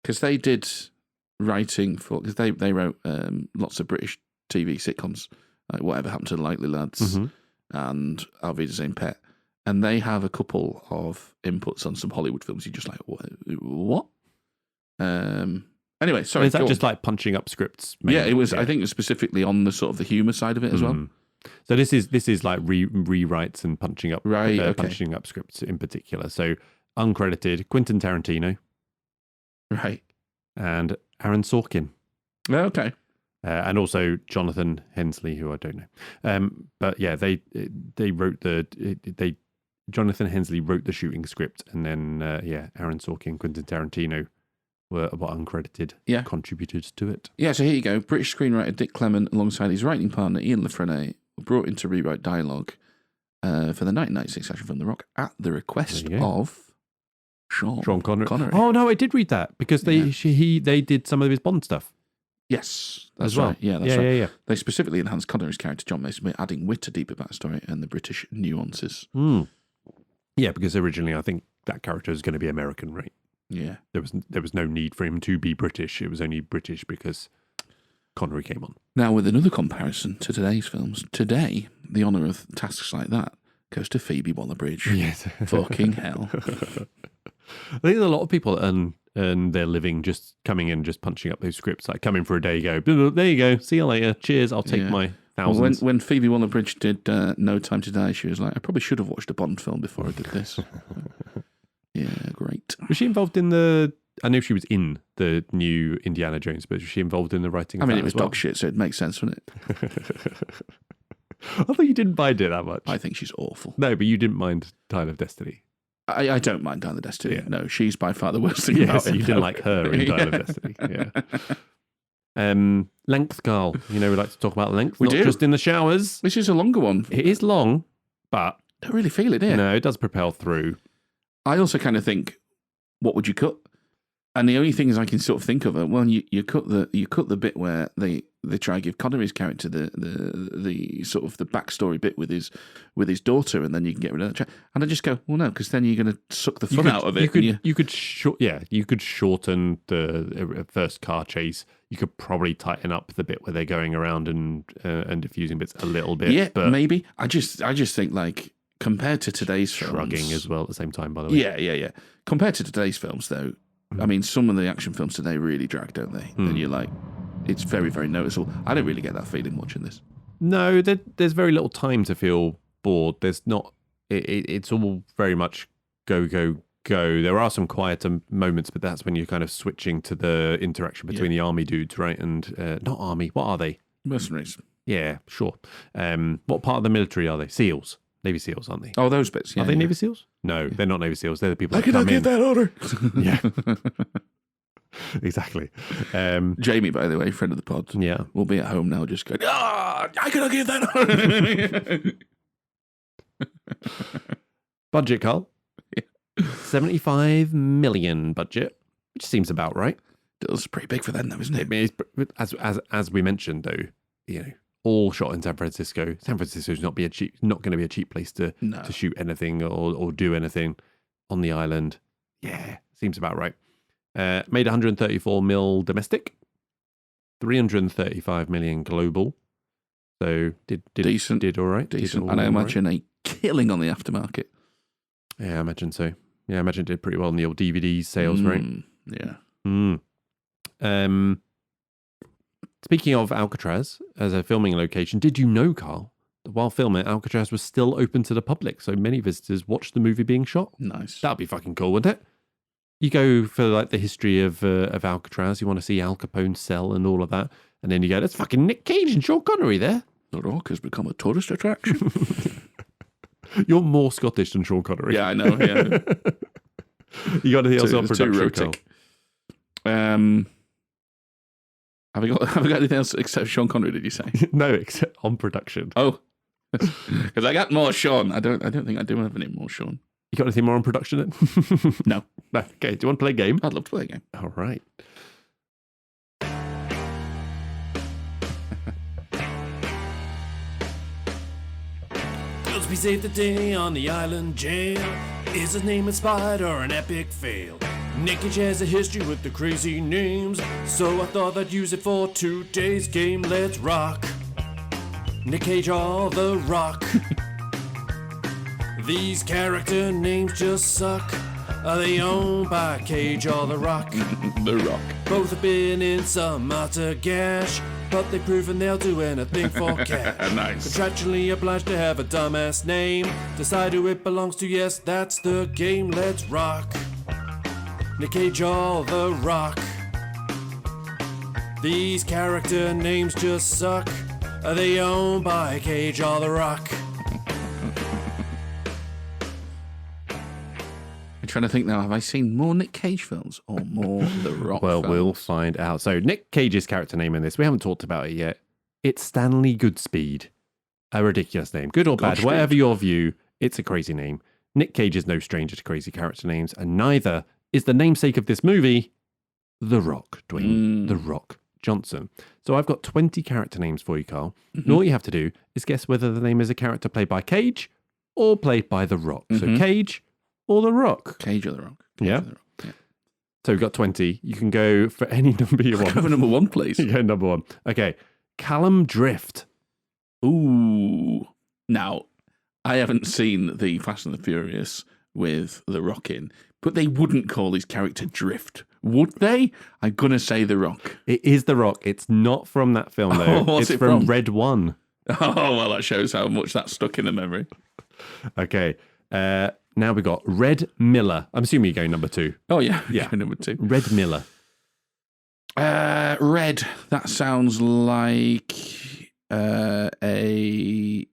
Because they did writing for, because they wrote lots of British TV sitcoms, like Whatever Happened to the Likely Lads and Our Wiedersehen Pet. And they have a couple of inputs on some Hollywood films. You're just like, what? Anyway, sorry. Is that just like punching up scripts? Maybe? Yeah, it was. Yeah. I think it was specifically on the sort of the humour side of it as well. So this is like rewrites and punching up, punching up scripts in particular. So uncredited, Quentin Tarantino, right, and Aaron Sorkin. Okay. And also Jonathan Hensley, who I don't know. But yeah, they wrote Jonathan Hensley wrote the shooting script, and then Aaron Sorkin, Quentin Tarantino were uncredited contributors to it. Yeah, so here you go. British screenwriter Dick Clement, alongside his writing partner Ian LaFrenne, were brought in to rewrite dialogue for the 1996 action film The Rock at the request of Sean Connery. Oh no, I did read that because they did some of his Bond stuff. Yes, that's as well. Right. Yeah, that's right. Yeah. They specifically enhanced Connery's character, John Mason, by adding wit, a deeper backstory, and the British nuances. Yeah, because originally I think that character was going to be American, right? Yeah. There was no need for him to be British. It was only British because Connery came on. Now, with another comparison to today's films, today, the honour of tasks like that goes to Phoebe Waller-Bridge. Yes. Fucking hell. I think a lot of people earn their living just coming in, just punching up those scripts, like come in for a day, go, there you go, see you later, cheers, I'll take my thousands. Well, when Phoebe Waller-Bridge did No Time to Die, she was like, I probably should have watched a Bond film before I did this. Yeah, great. Was she involved in I know she was in the new Indiana Jones, but was she involved in the writing of it was dog shit, so it makes sense, wouldn't it? I thought you didn't mind it that much. I think she's awful. No, but you didn't mind Time of Destiny. I don't mind Dial of Destiny. Yeah. No, she's by far the worst thing about it. You didn't like her in Dial of Destiny. Yeah. Length, Carl. You know, we like to talk about length. Not just in the showers. This is a longer one. It is long, but... Don't really feel it, do you? No, it does propel through. I also kind of think, what would you cut? And the only things I can sort of think of are, well, you cut the bit where they try and give Connery's character the sort of the backstory bit with his daughter, and then you can get rid of that. And I just go, well, no, because then you're going to suck the fun out of it. You could shorten the first car chase. You could probably tighten up the bit where they're going around and diffusing bits a little bit. Yeah, but maybe. I just think like compared to today's films, shrugging as well at the same time. By the way, yeah. Compared to today's films, though. I mean, some of the action films today really drag, don't they? And you're like, it's very, very noticeable. I don't really get that feeling watching this. No, there's very little time to feel bored. There's not. It's all very much go, go, go. There are some quieter moments, but that's when you're kind of switching to the interaction between the army dudes, right? And not army. What are they? Mercenaries. Yeah, sure. What part of the military are they? SEALs. Navy SEAls, aren't they? Oh, those bits. Yeah, are they Navy SEAls? No, they're not Navy SEAls. They're the people that come in. I cannot give that order. Yeah. Exactly. Jamie, by the way, friend of the pod, will be at home now just going, I cannot give that order. Budget, Carl? Yeah. 75 million budget, which seems about right. It's pretty big for them, though, isn't it? As we mentioned, though, all shot in San Francisco. San Francisco's not going to be a cheap place to shoot anything or do anything on the island. Yeah, seems about right. Made 134 mil domestic, 335 million global. So did decent, did all right, decent, and I imagine a killing on the aftermarket. Yeah, I imagine so. Yeah, I imagine it did pretty well in the old DVD sales, right? Yeah. Speaking of Alcatraz as a filming location, did you know, Carl, that while filming, Alcatraz was still open to the public, so many visitors watched the movie being shot? Nice. That'd be fucking cool, wouldn't it? You go for like the history of Alcatraz, you want to see Al Capone's cell and all of that, and then you go, that's fucking Nic Cage and Sean Connery there. The Rock has become a tourist attraction. You're more Scottish than Sean Connery. Yeah, I know. Yeah. You got anything else on production, Carl? Have I got anything else except Sean Connery? Did you say? No, except on production. Oh, because I got more Sean. I don't think I do have any more Sean. You got anything more on production then? No. Okay. Do you want to play a game? I'd love to play a game. All right. Bluesky saved the day on the island jail. Is his name inspired or an epic fail? Nic Cage has a history with the crazy names, so I thought I'd use it for today's game. Let's rock. Nic Cage or The Rock. These character names just suck. Are they owned by Cage or The Rock? The Rock. Both have been in some utter gash, but they've proven they'll do anything for cash. Nice. Contractually obliged to have a dumbass name. Decide who it belongs to, yes, that's the game. Let's rock. Nic Cage or The Rock. These character names just suck. Are they owned by Cage or The Rock? I'm trying to think now. Have I seen more Nic Cage films or more The Rock? Well, films? we'll find out. So Nic Cage's character name in this, we haven't talked about it yet. It's Stanley Goodspeed. A ridiculous name. Good or bad, Goodspeed. whatever your view, it's a crazy name. Nic Cage is no stranger to crazy character names, and neither is the namesake of this movie, The Rock, Dwayne The Rock Johnson. So I've got 20 character names for you, Carl. And all you have to do is guess whether the name is a character played by Cage or played by The Rock. So Cage or The Rock. Cage or The Rock. Cage Yeah. or The Rock. Yeah. So we've got 20. You can go for any number you want. Go for number one, please. Yeah, number one. Okay. Callum Drift. Ooh. Now, I haven't seen the Fast and the Furious with The Rock in, but they wouldn't call his character Drift, would they? I'm going to say The Rock. It is The Rock. It's not from that film, though. What's it's it from from? Red One. Oh, well, that shows how much that's stuck in the memory. Okay. Now we got Red Miller. I'm assuming you're going number two. Oh, yeah. Yeah. Number two. Red Miller. Red. That sounds like a...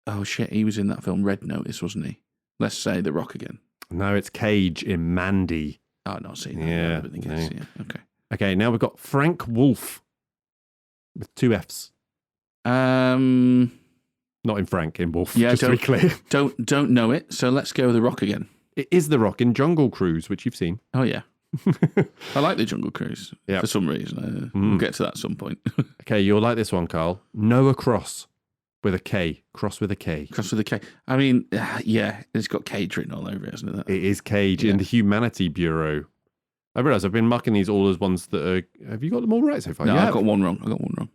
Oh, shit. He was in that film Red Notice, wasn't he? Let's say The Rock again. No, it's Cage in Mandy. Oh, not seen that. Yeah, No. no. Yeah. Okay. Okay, now we've got Frank Wolf with two Fs. Not in Frank, in Wolf. Yeah, just to be clear. Don't know it, so let's go with The Rock again. It is The Rock in Jungle Cruise, which you've seen. Oh, yeah. I like the Jungle Cruise Yeah. for some reason. We'll get to that at some point. Okay, you'll like this one, Carl. Noah Cross with a K. Cross with a K. Cross with a K. I mean, yeah, it's got Cage written all over it, hasn't it? It is Cage in the Humanity Bureau. I realise I've been marking these all as ones that are... Have you got them all right so far? No, You I have? got one wrong.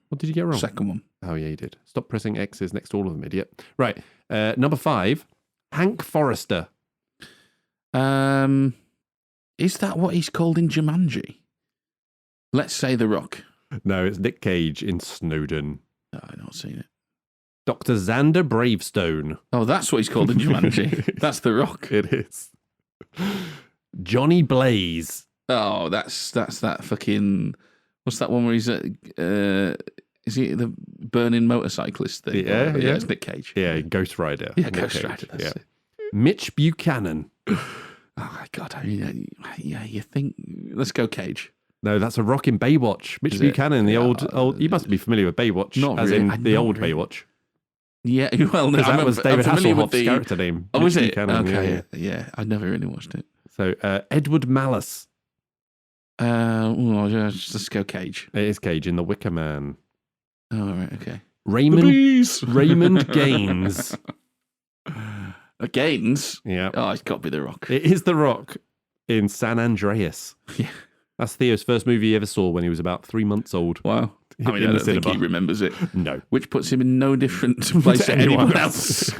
What did you get wrong? Second one. Oh, yeah, you did. Stop pressing X's next to all of them, idiot. Right. Number 5, Hank Forrester. Is that what he's called in Jumanji? Let's say The Rock. No, it's Nic Cage in Snowden. No, I've not seen it. Dr. Xander Bravestone. Oh, that's what he's called in Jumanji. That's The Rock. It is. Johnny Blaze. Oh, that's that fucking... What's that one where he's... is he the burning motorcyclist thing? Yeah. It's Nic Cage. Yeah, Ghost Rider. Yeah, Nic Ghost Cage, Rider. That's yeah. it. Mitch Buchanan. Oh, my God. I mean, yeah, you think... Let's go Cage. No, that's a Rock in Baywatch. Mitch Is it? Buchanan, the Yeah, old. You must be familiar with Baywatch, not as really. in the Not old really. Baywatch. Yeah, well, no, Because that was David I'm familiar with Hasselhoff's character name. Oh, Mitch is it? Buchanan, Okay, yeah. I never really watched it. So Edward Malice. Let's go Cage. It is Cage in The Wicker Man. Oh, right, okay. Raymond Bees. Raymond Gaines. Gaines? Yeah. Oh, it's got to be The Rock. It is The Rock in San Andreas. Yeah. That's Theo's first movie he ever saw when he was about 3 months old. Wow. I mean, In I the don't think he cinema. remembers it. No. Which puts him in no different place to anyone else.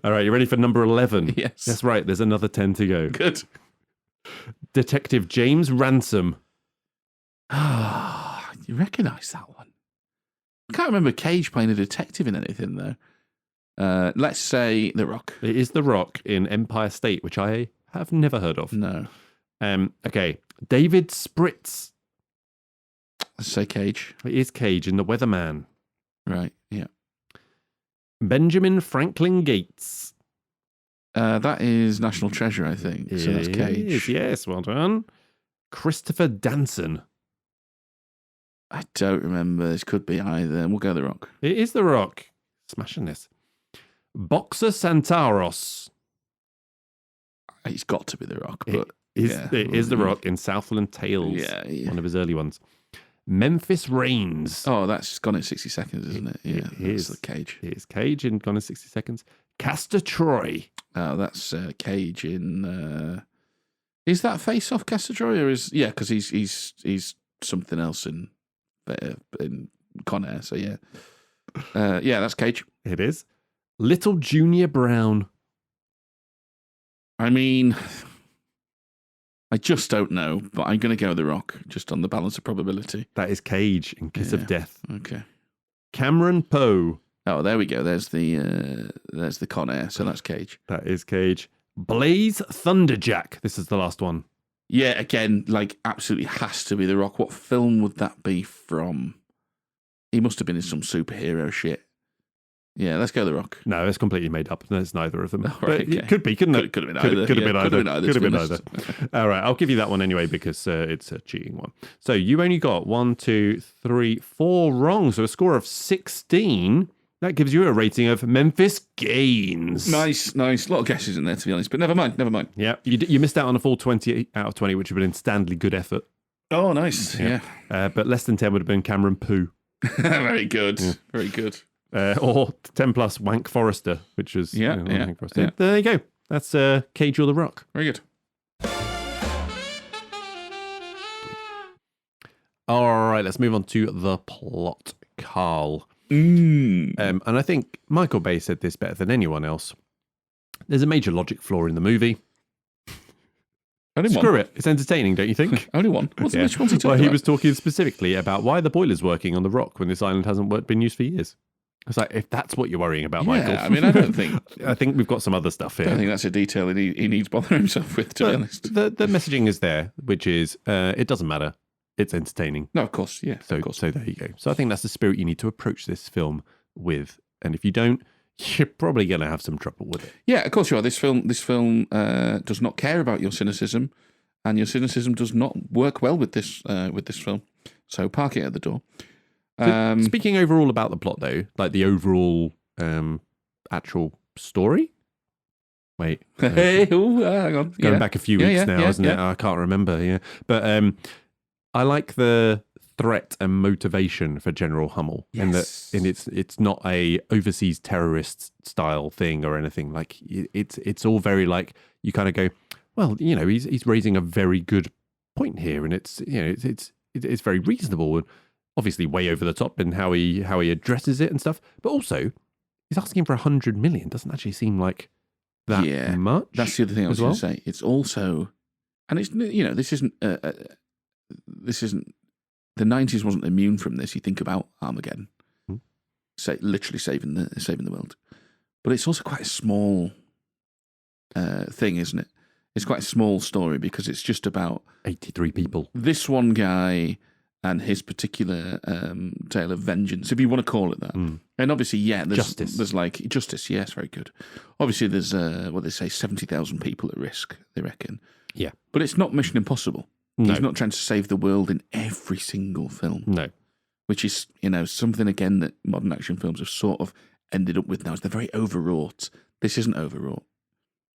All right, you ready for number 11? Yes. That's right, there's another 10 to go. Good. Detective James Ransom. Ah, you recognise that one? I can't remember Cage playing a detective in anything, though. Let's say The Rock. It is The Rock in Empire State, which I have never heard of. No. Okay, David Spritz. Let's say Cage. It is Cage in The Weatherman. Right, yeah. Benjamin Franklin Gates. That is National Treasure, I think. So that's It Cage. is, yes, well done. Christopher Danson. I don't remember. This could be either. We'll go The Rock. It is The Rock. Smashing this. Boxer Santaros. It's got to be The Rock, It but It is The Rock in Southland Tales. Yeah. One of his early ones. Memphis Reigns. Oh, that's Gone in 60 Seconds, isn't it? Yeah, It that's is. the Cage. It is Cage in Gone in 60 Seconds. Castor Troy. Oh, that's Cage in. Is that Face Off Castor Troy, or is because he's something else in Con Air? So yeah, that's Cage. It is. Little Junior Brown. I mean, I just don't know, but I'm going to go The Rock, just on the balance of probability. That is Cage in Kiss of Death. Okay. Cameron Poe. Oh, there we go. There's the Con Air. So that's Cage. That is Cage. Blaze Thunderjack. This is the last one. Yeah, again, like absolutely has to be The Rock. What film would that be from? He must have been in some superhero shit. Yeah, let's go The Rock. No, it's completely made up. There's neither of them. Oh, But right, it okay. could be, couldn't it? Could have been either. Could have been either. Could have been either. All right, I'll give you that one anyway because it's a cheating one. So you only got 1, 2, 3, 4 wrong. So a score of 16. That gives you a rating of Memphis Gaines. Nice. A lot of guesses in there, to be honest. But never mind. Yeah, you missed out on a full 20 out of 20, which would have been Stanley good effort. Oh, nice. Yeah. But less than 10 would have been Cameron Pooh. Very good. Yeah. Very good. Or 10 plus Wank Forrester, which was... Yeah. There you go. That's Cage or The Rock. Very good. All right, let's move on to the plot, Carl. Mm. And I think Michael Bay said this better than anyone else. There's a major logic flaw in the movie. Only Screw one. it. It's entertaining, don't you think? Only one. Which one's he talking Well, he about? was talking specifically about why the boiler's working on the rock when this island hasn't been used for years. I was like, if that's what you're worrying about, Michael. I mean, I don't think... I think we've got some other stuff I here. don't think that's a detail he needs bothering himself with, to be honest. The messaging is there, which is it doesn't matter. It's entertaining. No, of course, yeah. So, of course. so there you go. So I think that's the spirit you need to approach this film with. And if you don't, you're probably going to have some trouble with it. Yeah, of course you are. This film does not care about your cynicism, and your cynicism does not work well with this film. So park it at the door. So speaking overall about the plot, though, like the overall actual story. Wait, Hey, ooh, hang on. going back a few weeks now, isn't it? Yeah. I can't remember. Yeah, but I like the threat and motivation for General Hummel, Yes. and it's not a overseas terrorist style thing or anything. Like it's all very like you kind of go, well, you know, he's raising a very good point here, and it's very reasonable and obviously way over the top in how he addresses it and stuff. But also, he's asking for 100 million. Doesn't actually seem like that much. That's the other thing I was well. going to say. It's also, and it's this isn't the 90s wasn't immune from this. You think about Armageddon, literally saving the world, but it's also quite a small thing, isn't it? It's quite a small story because it's just about 83 people. This one guy and his particular tale of vengeance, if you want to call it that. And obviously, there's like justice. Yes, very good. Obviously, there's what they say, 70,000 people at risk. They reckon. Yeah, but it's not Mission Impossible. No. He's not trying to save the world in every single film. No, which is something again that modern action films have sort of ended up with now. Is they're very overwrought. This isn't overwrought.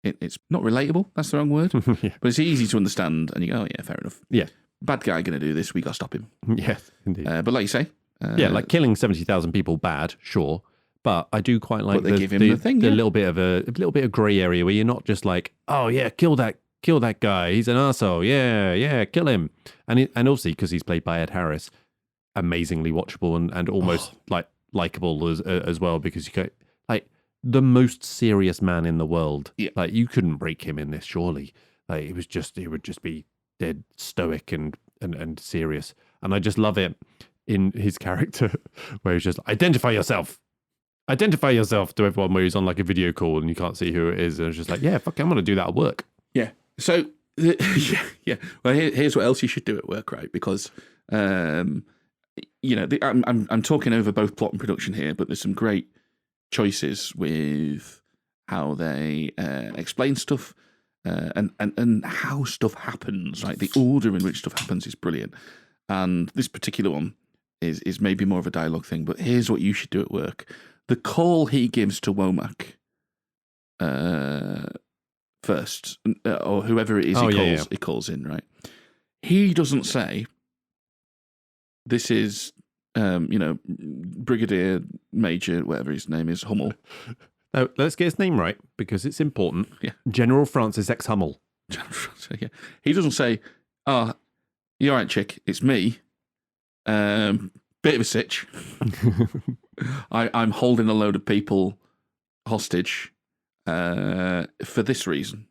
It's not relatable. That's the wrong word. Yeah. But it's easy to understand. And you go, oh yeah, fair enough. Yeah. Bad guy going to do this. We got to stop him. Yes, indeed. But like you say, Yeah, like killing 70,000 people, bad, sure. But I do quite like they give him the thing, little bit of grey area where you're not just like, oh yeah, kill that guy. He's an arsehole. Yeah, kill him. And obviously because he's played by Ed Harris, amazingly watchable and almost like likable as well, because you go like the most serious man in the world. Yeah. Like you couldn't break him in this, surely. Like it would just be dead stoic and serious. And I just love it in his character where he's just identify yourself to everyone, where he's on like a video call and you can't see who it is, and it's just like, yeah, fuck, I'm gonna do that at work. Yeah. So yeah. Well, here's what else you should do at work, right? Because I'm talking over both plot and production here, but there's some great choices with how they explain stuff and how stuff happens. Like the order in which stuff happens is brilliant. And this particular one is maybe more of a dialogue thing, but here's what you should do at work. The call he gives to Womack first, or whoever it is he calls in, right? He doesn't say, this is, Brigadier Major, whatever his name is, Hummel. No, let's get his name right, because it's important. Yeah. General Francis X. Hummel. Yeah. He doesn't say, you're right, chick, it's me. Bit of a sitch. I'm holding a load of people hostage for this reason.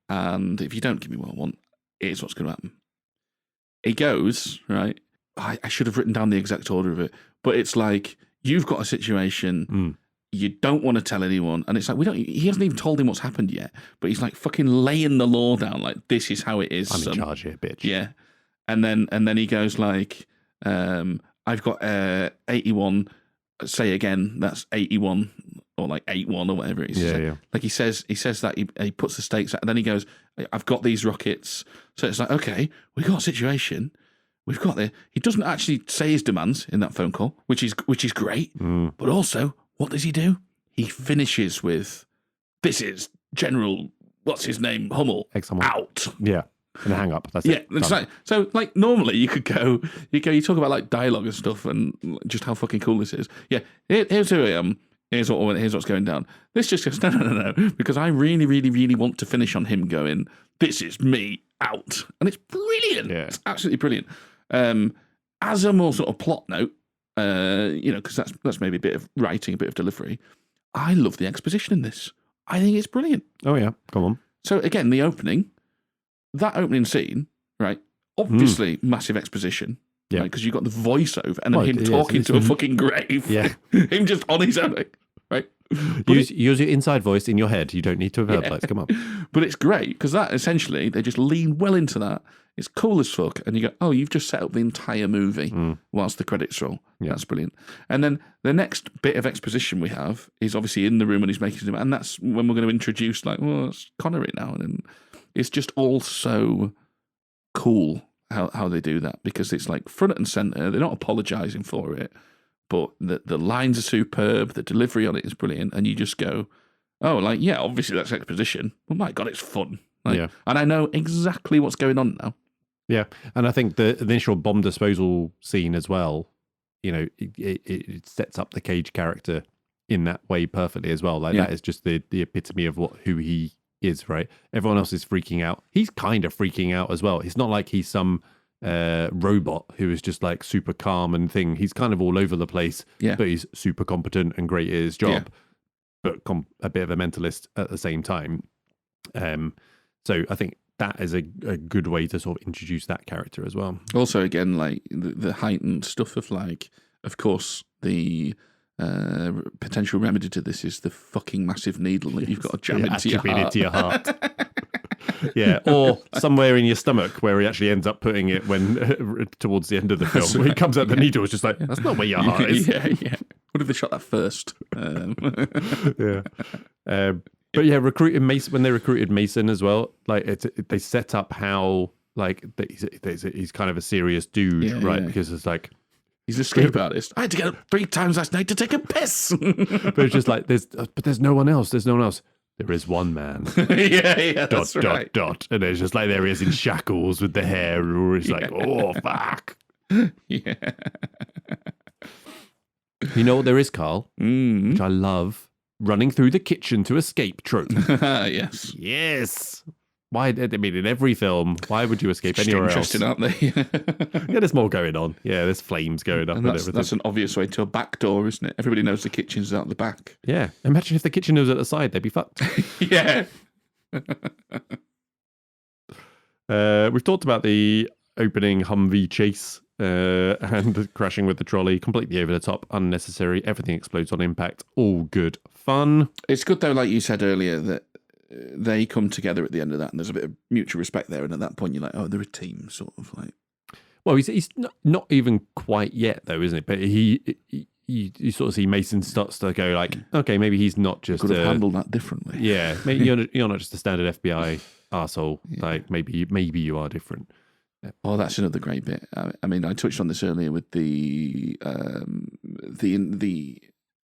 And if you don't give me what I want, here's what's going to happen. He goes, right, I should have written down the exact order of it, but it's like, you've got a situation, you don't want to tell anyone, and it's like, he hasn't even told him what's happened yet, but he's like fucking laying the law down, like, this is how it is. I'm in charge here, bitch. Yeah. And then he goes like, I've got 81, say again, that's 81, or like 81 or whatever it is. Yeah. Like he says that he puts the stakes out, and then he goes, I've got these rockets. So it's like, okay, we've got a situation. We've got this. He doesn't actually say his demands in that phone call, which is great. But also, what does he do? He finishes with, this is General, what's his name, Hummel, out. Yeah. And a hang up. That's it. Yeah, it's like, so like normally you talk about like dialogue and stuff and just how fucking cool this is. Yeah, here's who I am. Here's what's going down. This just goes, no, because I really, really, really want to finish on him going, this is me out, and it's brilliant. Yeah. It's absolutely brilliant. As a more sort of plot note, because that's maybe a bit of writing, a bit of delivery. I love the exposition in this. I think it's brilliant. Oh yeah, come on. So again, that opening scene, right? Obviously, massive exposition, yeah, because you've got the voiceover and then him talking to a fucking grave. Yeah, him just on his own, right? Use your inside voice in your head. You don't need to verbalize. Come on. But it's great because that essentially they just lean well into that. It's cool as fuck, and you go, oh, you've just set up the entire movie whilst the credits roll. Yeah. That's brilliant. And then the next bit of exposition we have is obviously in the room when he's making him, and that's when we're going to introduce like, well, it's Connery now, and it's just all so cool how they do that, because it's like front and center. They're not apologizing for it, but the lines are superb. The delivery on it is brilliant, and you just go, oh, like, yeah, obviously that's exposition. But my God, it's fun. Like, yeah. And I know exactly what's going on now. Yeah, and I think the initial bomb disposal scene as well, it sets up the Cage character in that way perfectly as well. Like that is just the epitome of who he is, right? Everyone else is freaking out. He's kind of freaking out as well. It's not like he's some robot who is just like super calm and thing. He's kind of all over the place, but he's super competent and great at his job, but a bit of a mentalist at the same time. So I think that is a good way to sort of introduce that character as well. Also, again, like the heightened stuff of like, of course, the potential remedy to this is the fucking massive needle that you've got to jam into your heart. Yeah, or somewhere in your stomach where he actually ends up putting it when towards the end of the film. When he comes out the needle, it's just like, that's not where your heart is. Yeah. What if they shot that first? But yeah, recruiting Mason, when they recruited Mason as well, like they set up how like he's kind of a serious dude, right? Because it's like, he's an escape artist. I had to get up 3 times last night to take a piss. But it's just like there's no one else. There's no one else. There is one man. Yeah, that's right. Dot. And it's just like there he is in shackles with the hair. It's like, oh fuck. Yeah. You know what there is, Carl, Mm. which I love? Running through the kitchen to escape trope. Yes. Yes. Why? I mean, in every film, why would you escape anywhere else? Interesting, aren't they? Yeah, there's more going on. Yeah, there's flames going up and everything. That's an obvious way to a back door, isn't it? Everybody knows the kitchen's out the back. Yeah. Imagine if the kitchen was at the side, they'd be fucked. Yeah. We've talked about the opening Humvee chase and the crashing with the trolley. Completely over the top, unnecessary. Everything explodes on impact. All good fun. It's good, though, like you said earlier, that they come together at the end of that, and there's a bit of mutual respect there. And at that point, you're like, oh, they're a team, sort of like. Well, he's not even quite yet, though, isn't it? But you sort of see Mason starts to go like, okay, maybe he's not just could have handled that differently. Yeah, maybe you're not just a standard FBI arsehole. Yeah. Like maybe you are different. Yeah. Oh, that's another great bit. I mean, I touched on this earlier with the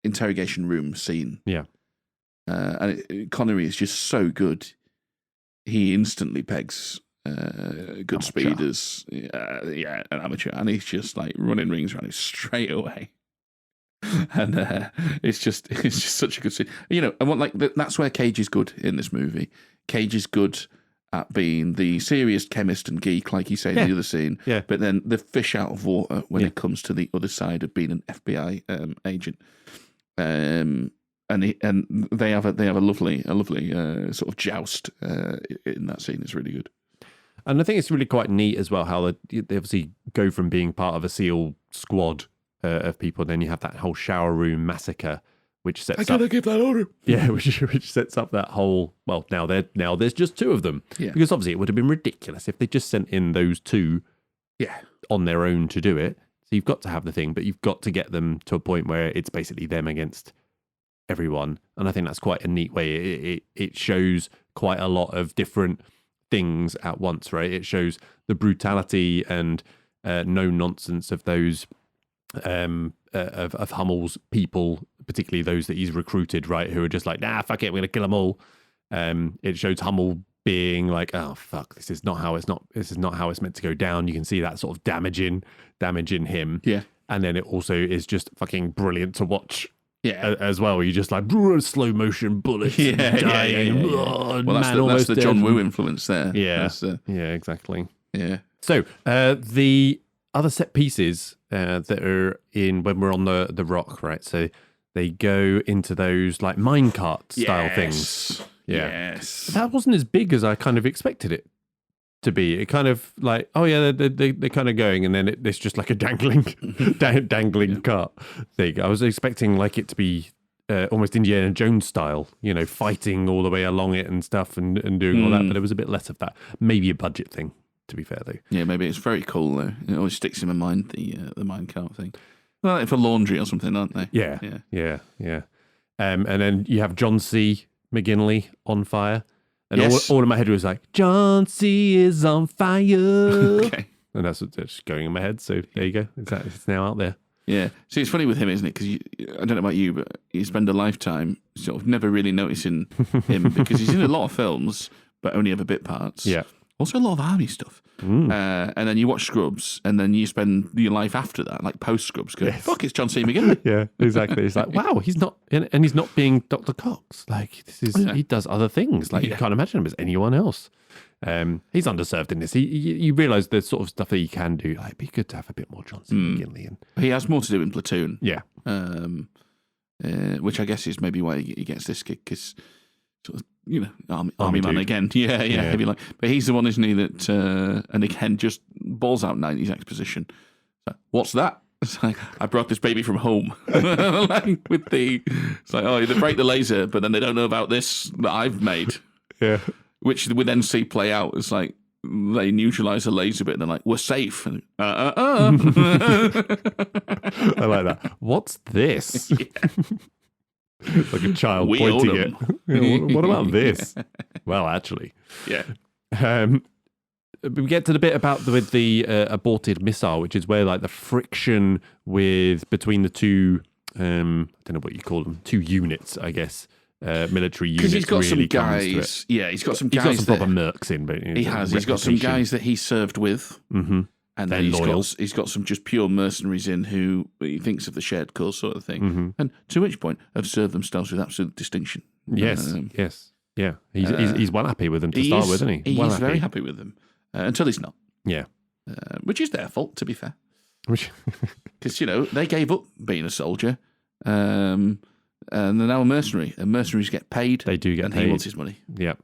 interrogation room scene. Yeah. And Connery is just so good. He instantly pegs Goodspeed as an amateur, and he's just like running rings around him straight away. And it's just such a good scene. You know, and that's where Cage is good in this movie. Cage is good at being the serious chemist and geek, like you say in the other scene. Yeah. But then the fish out of water when it comes to the other side of being an FBI agent. And they have a lovely sort of joust in that scene. It's really good. And I think it's really quite neat as well how they obviously go from being part of a SEAL squad of people, then you have that whole shower room massacre, which sets up. I gotta give that order. Yeah, which sets up that whole. Well, now there's just two of them. Yeah. Because obviously it would have been ridiculous if they just sent in those two. Yeah. On their own to do it. So you've got to have the thing, but you've got to get them to a point where it's basically them against everyone. And I think that's quite a neat way. It shows quite a lot of different things at once, right? It shows the brutality and no nonsense of those of Hummel's people, particularly those that he's recruited, right? Who are just like, nah, fuck it, we're gonna kill them all. It shows Hummel being like, oh fuck, this is not how it's meant to go down. You can see that sort of damaging him. Yeah. And then it also is just fucking brilliant to watch. Yeah, as well. You just like slow motion bullets. Dying. Oh, well, that's the John Woo influence there. Yeah, yeah, exactly. Yeah. So the other set pieces that are in when we're on the rock, right? So they go into those like minecart style things. Yeah. Yes. That wasn't as big as I kind of expected it to be. It kind of like, oh yeah, they're kind of going, and then it's just like a dangling cart thing. I was expecting like it to be almost Indiana Jones style, you know, fighting all the way along it and stuff and doing all that, but it was a bit less of that. Maybe a budget thing, to be fair though. Yeah, maybe it's very cool though. It always sticks in my mind, the minecart thing. Well, like for laundry or something, aren't they? Yeah. And then you have John C. McGinley on fire. And all in my head was like, John C. is on fire. Okay. And that's just going in my head. So there you go. It's now out there. Yeah. See, it's funny with him, isn't it? Because I don't know about you, but you spend a lifetime sort of never really noticing him because he's in a lot of films, but only ever bit parts. Yeah. Also a lot of army stuff. And then you watch Scrubs, and then you spend your life after that, like post Scrubs, going, fuck, it's John C. McGinley. Yeah, exactly. It's like, wow, he's not, and he's not being Dr. Cox. Like, he does other things. Like, you can't imagine him as anyone else. He's underserved in this. You realise the sort of stuff that he can do. Like, it'd be good to have a bit more John C. McGinley. He has more to do in Platoon. Yeah. Which I guess is maybe why he gets this gig, because sort of, you know, army man again. Yeah. He'd be like, but he's the one, isn't he, that, and again, just balls out 90s exposition. So, what's that? It's like, I brought this baby from home. Like, it's like, oh, they break the laser, but then they don't know about this that I've made. Yeah. Which we then see play out. It's like, they neutralise the laser bit, and they're like, we're safe. And, I like that. What's this? Like a child pointing it. What about this? Well, actually. Yeah. We get to the bit with the aborted missile, which is where like the friction between the two, I don't know what you call them, two units, I guess, military units. Because he's got really some guys. Yeah, he's got some guys. He's got some proper mercs in, but he's got some guys that he served with. Mm-hmm. And They're then loyal. he's got some just pure mercenaries in who he thinks of the shared cause sort of thing. Mm-hmm. And to which point have served themselves with absolute distinction. Yes, yes. Yeah, he's well happy with them to start with, isn't he? He's very happy with them until he's not. Yeah. Which is their fault, to be fair. Which Because, they gave up being a soldier and they're now a mercenary. And mercenaries get paid. They do get and paid. he wants his money. Yeah.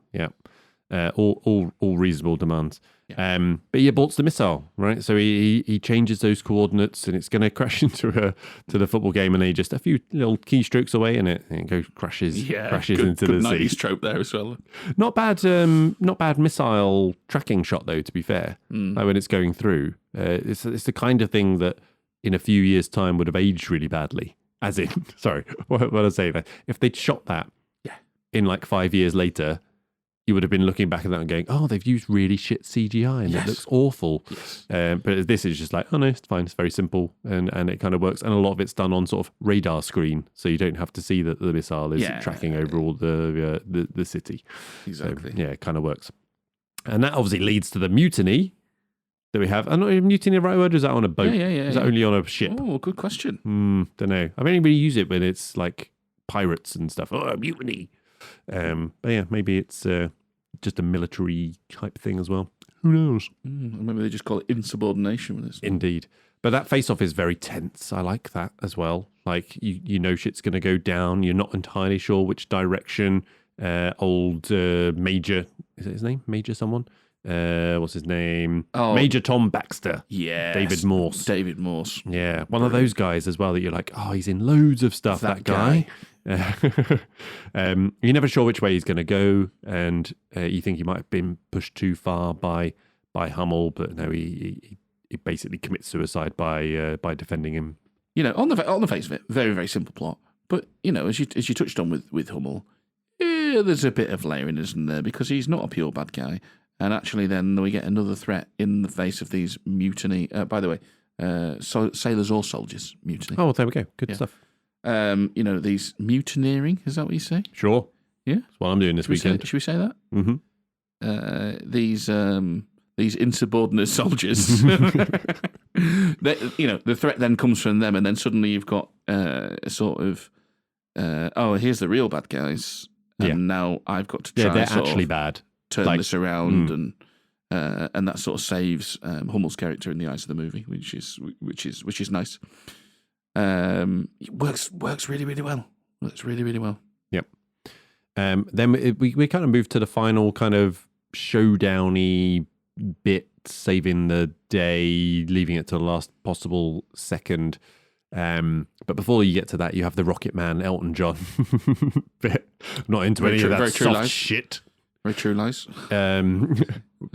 All reasonable demands. Yeah. But he aborts the missile, right? So he changes those coordinates, and it's going to crash into the football game, and they just a few little keystrokes away, and it crashes into the sea. 90s trope there as well. Not bad missile tracking shot though. To be fair, like when it's going through, it's the kind of thing that in a few years' time would have aged really badly. As in, sorry, what I say that if they'd shot that, in like 5 years later, you would have been looking back at that and going, "Oh, they've used really shit CGI and it looks awful." Yes. But this is just like, "Oh no, it's fine. It's very simple and it kind of works." And a lot of it's done on sort of radar screen, so you don't have to see that the missile is tracking over all the city. Exactly. So, it kind of works. And that obviously leads to the mutiny that we have. I'm not even mutiny the right word. Or is that on a boat? Yeah. Is that only on a ship? Oh, good question. Don't know. I've only really used it when it's like pirates and stuff. Oh, mutiny. But yeah, maybe it's just a military type thing as well. Who knows? Maybe they just call it insubordination with this. Indeed. But that face-off is very tense. I like that as well. Like, you know shit's going to go down. You're not entirely sure which direction. Old Major, is it his name? Major someone? What's his name? Oh. Major Tom Baxter. Yeah. David Morse. Yeah. One of those guys as well that you're like, oh, he's in loads of stuff, that guy. You're never sure which way he's going to go, and you think he might have been pushed too far by Hummel, but no, he basically commits suicide by defending him. On the face of it, very, very simple plot. But as you touched on with Hummel, there's a bit of layering, isn't there? Because he's not a pure bad guy, and actually, then we get another threat in the face of these mutiny. By the way, sailors or soldiers mutiny. Oh, there we go. Good stuff. These mutineering, is that what you say? Sure. Yeah. That's what I'm doing this weekend. Should we say that? Mm-hmm. These insubordinate soldiers. The threat then comes from them, and then suddenly you've got a sort of, here's the real bad guys, and now I've got to try. Yeah, they're actually bad. Turn this around, and that sort of saves Hummel's character in the eyes of the movie, which is nice. It works really, really well. Works really, really well. Yep. Then we kind of move to the final kind of showdowny bit, saving the day, leaving it to the last possible second. But before you get to that, you have the Rocket Man, Elton John bit. Not into Very any true, of that very true soft lies. shit. Very true lies.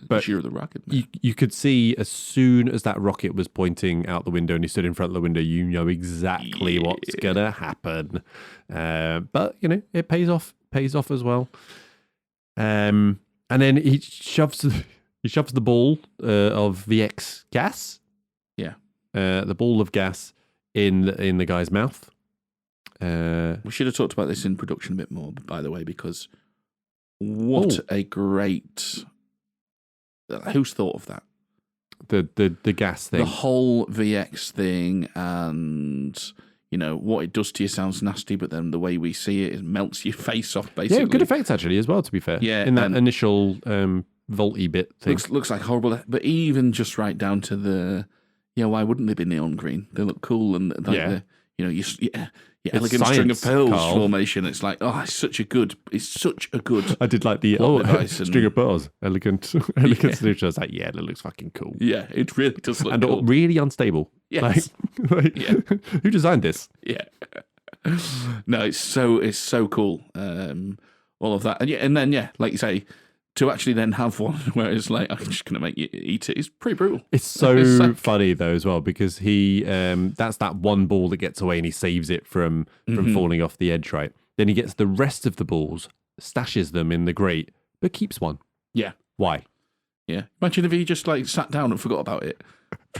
But You're the Rocket Man. you could see as soon as that rocket was pointing out the window and he stood in front of the window, you know exactly what's gonna happen. But it pays off as well. And then he shoves the ball of VX gas. Yeah. The ball of gas in the guy's mouth. We should have talked about this in production a bit more, by the way, because what a great... Who's thought of that? The gas thing. The whole VX thing, and what it does to you sounds nasty, but then the way we see it melts your face off, basically. Yeah, good effects actually as well, to be fair. Yeah, in that initial volty bit thing. Looks like horrible, but even just right down to the... why wouldn't they be neon green? They look cool, and your elegant string of pearls Carl. Formation. It's like, it's such a good. I did like the string of pearls, elegant solution. I was like, that looks fucking cool. Yeah, it really does look and cool. really unstable. Yes. Who designed this? Yeah. No, it's so cool. All of that, and then like you say, to actually then have one where it's like, I'm just going to make you eat it, is pretty brutal. It's so funny though as well, because he that's that one ball that gets away and he saves it from falling off the edge, right? Then he gets the rest of the balls, stashes them in the grate, but keeps one. Yeah. Why? Yeah. Imagine if he just like sat down and forgot about it.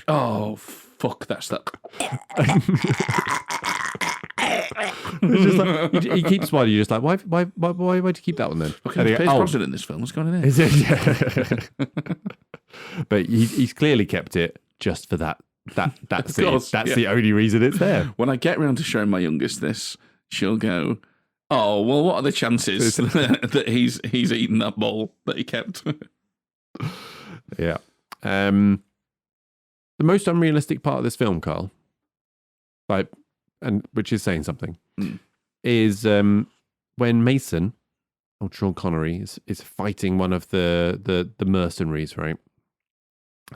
Oh, fuck, that's that. It's just like, he keeps one. You're just like, why do you keep that one then? Okay, there's Pierce Brosnan in this film. What's going on here? Is it? Yeah. But he's clearly kept it just for that Of scene. course, That's yeah. the only reason it's there. When I get round to showing my youngest this, she'll go, "Oh, well, what are the chances that he's eaten that bowl that he kept?" Yeah. The most unrealistic part of this film, Carl, and which is saying something, is when Mason, Sean Connery, is fighting one of the mercenaries, right?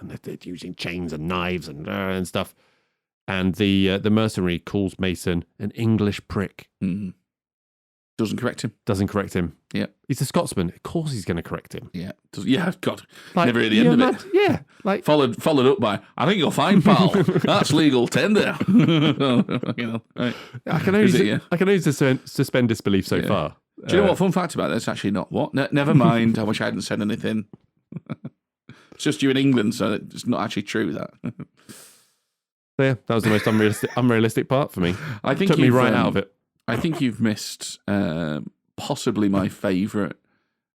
And they're using chains and knives and stuff. And the mercenary calls Mason an English prick. Doesn't correct him. Yeah. He's a Scotsman. Of course he's going to correct him. Yeah. Yeah, God. Like, Never hear the end of it. Yeah. Like Followed up by, "I think you're fine, pal. That's legal tender." Right. I can only suspend disbelief so far. Do you know what? Fun fact about this? Actually, not what. Never mind. I wish I hadn't said anything. It's just you in England, so it's not actually true, that. Yeah, that was the most unrealistic part for me. I think Took me right out of it. I think you've missed possibly my favourite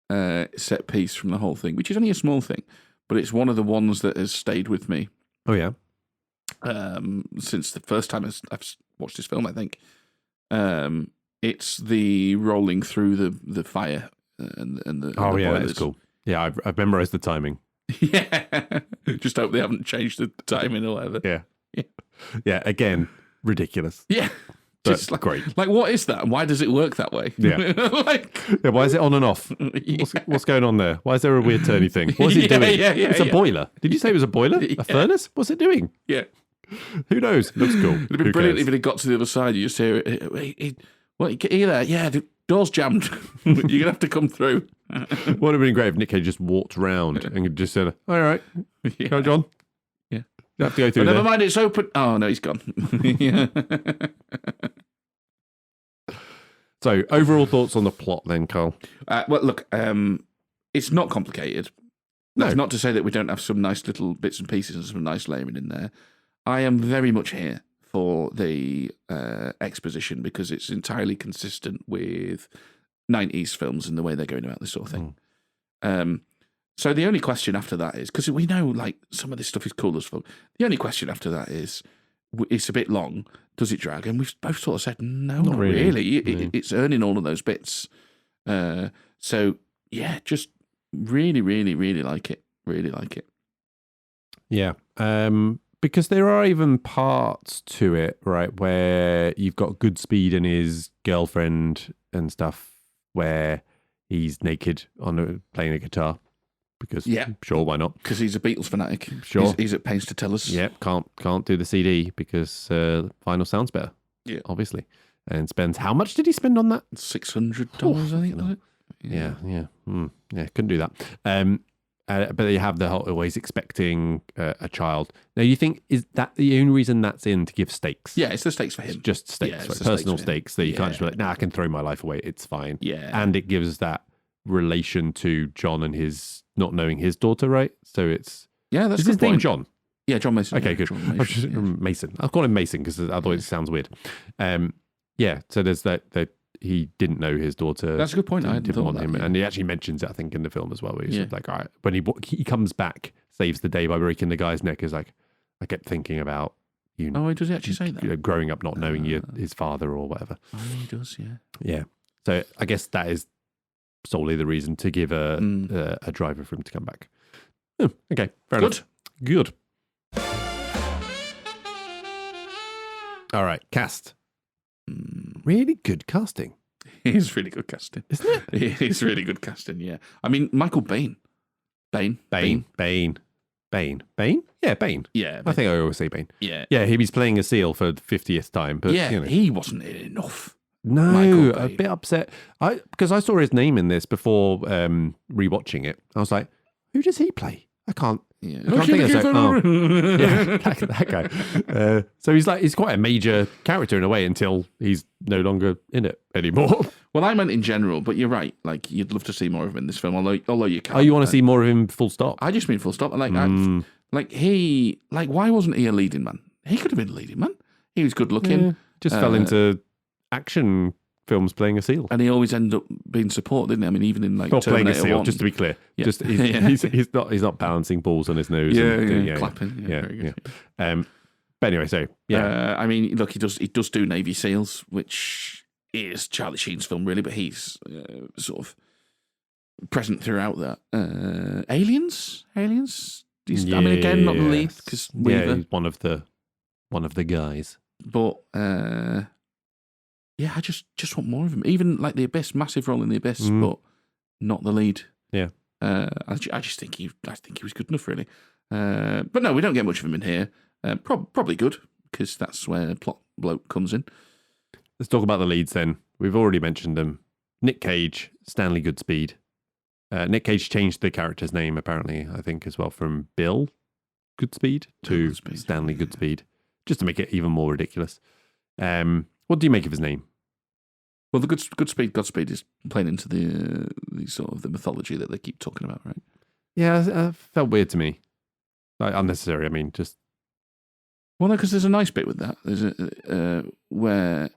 set piece from the whole thing, which is only a small thing, but it's one of the ones that has stayed with me. Oh, yeah? Since the first time I've watched this film, I think. It's the rolling through the fire and the Oh, yeah, boilers. that's cool. Yeah, I've memorised the timing. Yeah. Just hope they haven't changed the timing or whatever. Yeah. Yeah, again, ridiculous. Yeah. But Just great. Like, what is that? Why does it work that way? Yeah. Yeah, why is it on and off? What's going on there? Why is there a weird turny thing? What is it doing? It's a boiler. Did you say it was a boiler? A furnace? What's it doing? Yeah. Who knows? Looks cool. It'd be brilliant if it had got to the other side. You just hear it. What, you hear that? Yeah, the door's jammed. You're going to have to come through. Would have been great if Nic Cage just walked round and just said, "All right, go, John." Yeah. You have to go through Never mind, it's open. Oh, no, he's gone. Yeah. So, overall thoughts on the plot then, Carl? Well, look, it's not complicated. No. That's not to say that we don't have some nice little bits and pieces and some nice layering in there. I am very much here for the exposition because it's entirely consistent with 90s films and the way they're going about this sort of thing. So the only question after that is, because we know like some of this stuff is cool as fuck, the only question after that is, it's a bit long, does it drag? And we've both sort of said, no, not really. It's earning all of those bits. So, yeah, just really, really, really like it. Really like it. Yeah. Because there are even parts to it, right, where you've got Goodspeed and his girlfriend and stuff where he's naked playing a guitar. Because, sure, why not? Because he's a Beatles fanatic. Sure. He's at pains to tell us. Yep, can't do the CD because vinyl sounds better. Yeah. Obviously. And spends, how much did he spend on that? $600, I think, was it? Yeah. Yeah, couldn't do that. But you have the whole always expecting a child. Now, you think, is that the only reason that's in to give stakes? Yeah, it's the stakes for him. It's just stakes, Yeah, right? it's the Personal stakes stakes that you can't just be like, I can throw my life away. It's fine. Yeah. And it gives that relation to John and his not knowing his daughter, right? So it's... Yeah, that's is his name John? Yeah, John Mason. Okay, good. John Mason, Mason. I'll call him Mason because otherwise it sounds weird. Yeah, so there's that he didn't know his daughter. That's a good point. I didn't want him. And he actually mentions it, I think, in the film as well, where he's like, all right, when he comes back, saves the day by breaking the guy's neck, is like, I kept thinking about you. Oh, does he actually say that? You know, growing up not knowing his father or whatever. Oh, he does, yeah. Yeah. So I guess that is solely the reason to give a driver for him to come back. Oh, okay, fair enough. Good. All right, cast. Really good casting. It is really good casting. Isn't it? It is really good casting, yeah. I mean, Michael Bain. Bain? Yeah, Bain. Yeah. I think I always say Bain. Yeah. Yeah, he was playing a seal for the 50th time. But, yeah, you know. he wasn't in enough. No, a bit upset. Because I saw his name in this before rewatching it. I was like, who does he play? I can't think of it. Yeah, that guy. So he's quite a major character in a way until he's no longer in it anymore. Well, I meant in general, but you're right. Like, you'd love to see more of him in this film, although you can't. Oh, you want to see more of him full stop? I just mean full stop. Like, why wasn't he a leading man? He could have been a leading man. He was good looking. Yeah, just fell into action films playing a seal. And he always ended up being support, didn't he? I mean, even in like Not playing a Terminator seal, 1. just to be clear. Yeah. Just he's not balancing balls on his nose. Clapping. Yeah, very good. But anyway, so yeah. I mean, look, he does do Navy SEALs, which is Charlie Sheen's film, really, but he's sort of present throughout that. Aliens. He's, I mean, again, not the lead because he's one of the guys. But I just want more of him. Even like The Abyss, massive role in The Abyss, but not the lead. Yeah. I just think he was good enough, really. But no, we don't get much of him in here. Probably good because that's where plot bloke comes in. Let's talk about the leads then. We've already mentioned them. Nic Cage, Stanley Goodspeed. Nic Cage changed the character's name, apparently, I think, as well, from Bill Goodspeed to Stanley Goodspeed, just to make it even more ridiculous. What do you make of his name? Well, the Godspeed is playing into the sort of the mythology that they keep talking about, right? Yeah, it felt weird to me. Like, unnecessary, I mean, just... Well, no, because there's a nice bit with that. There's where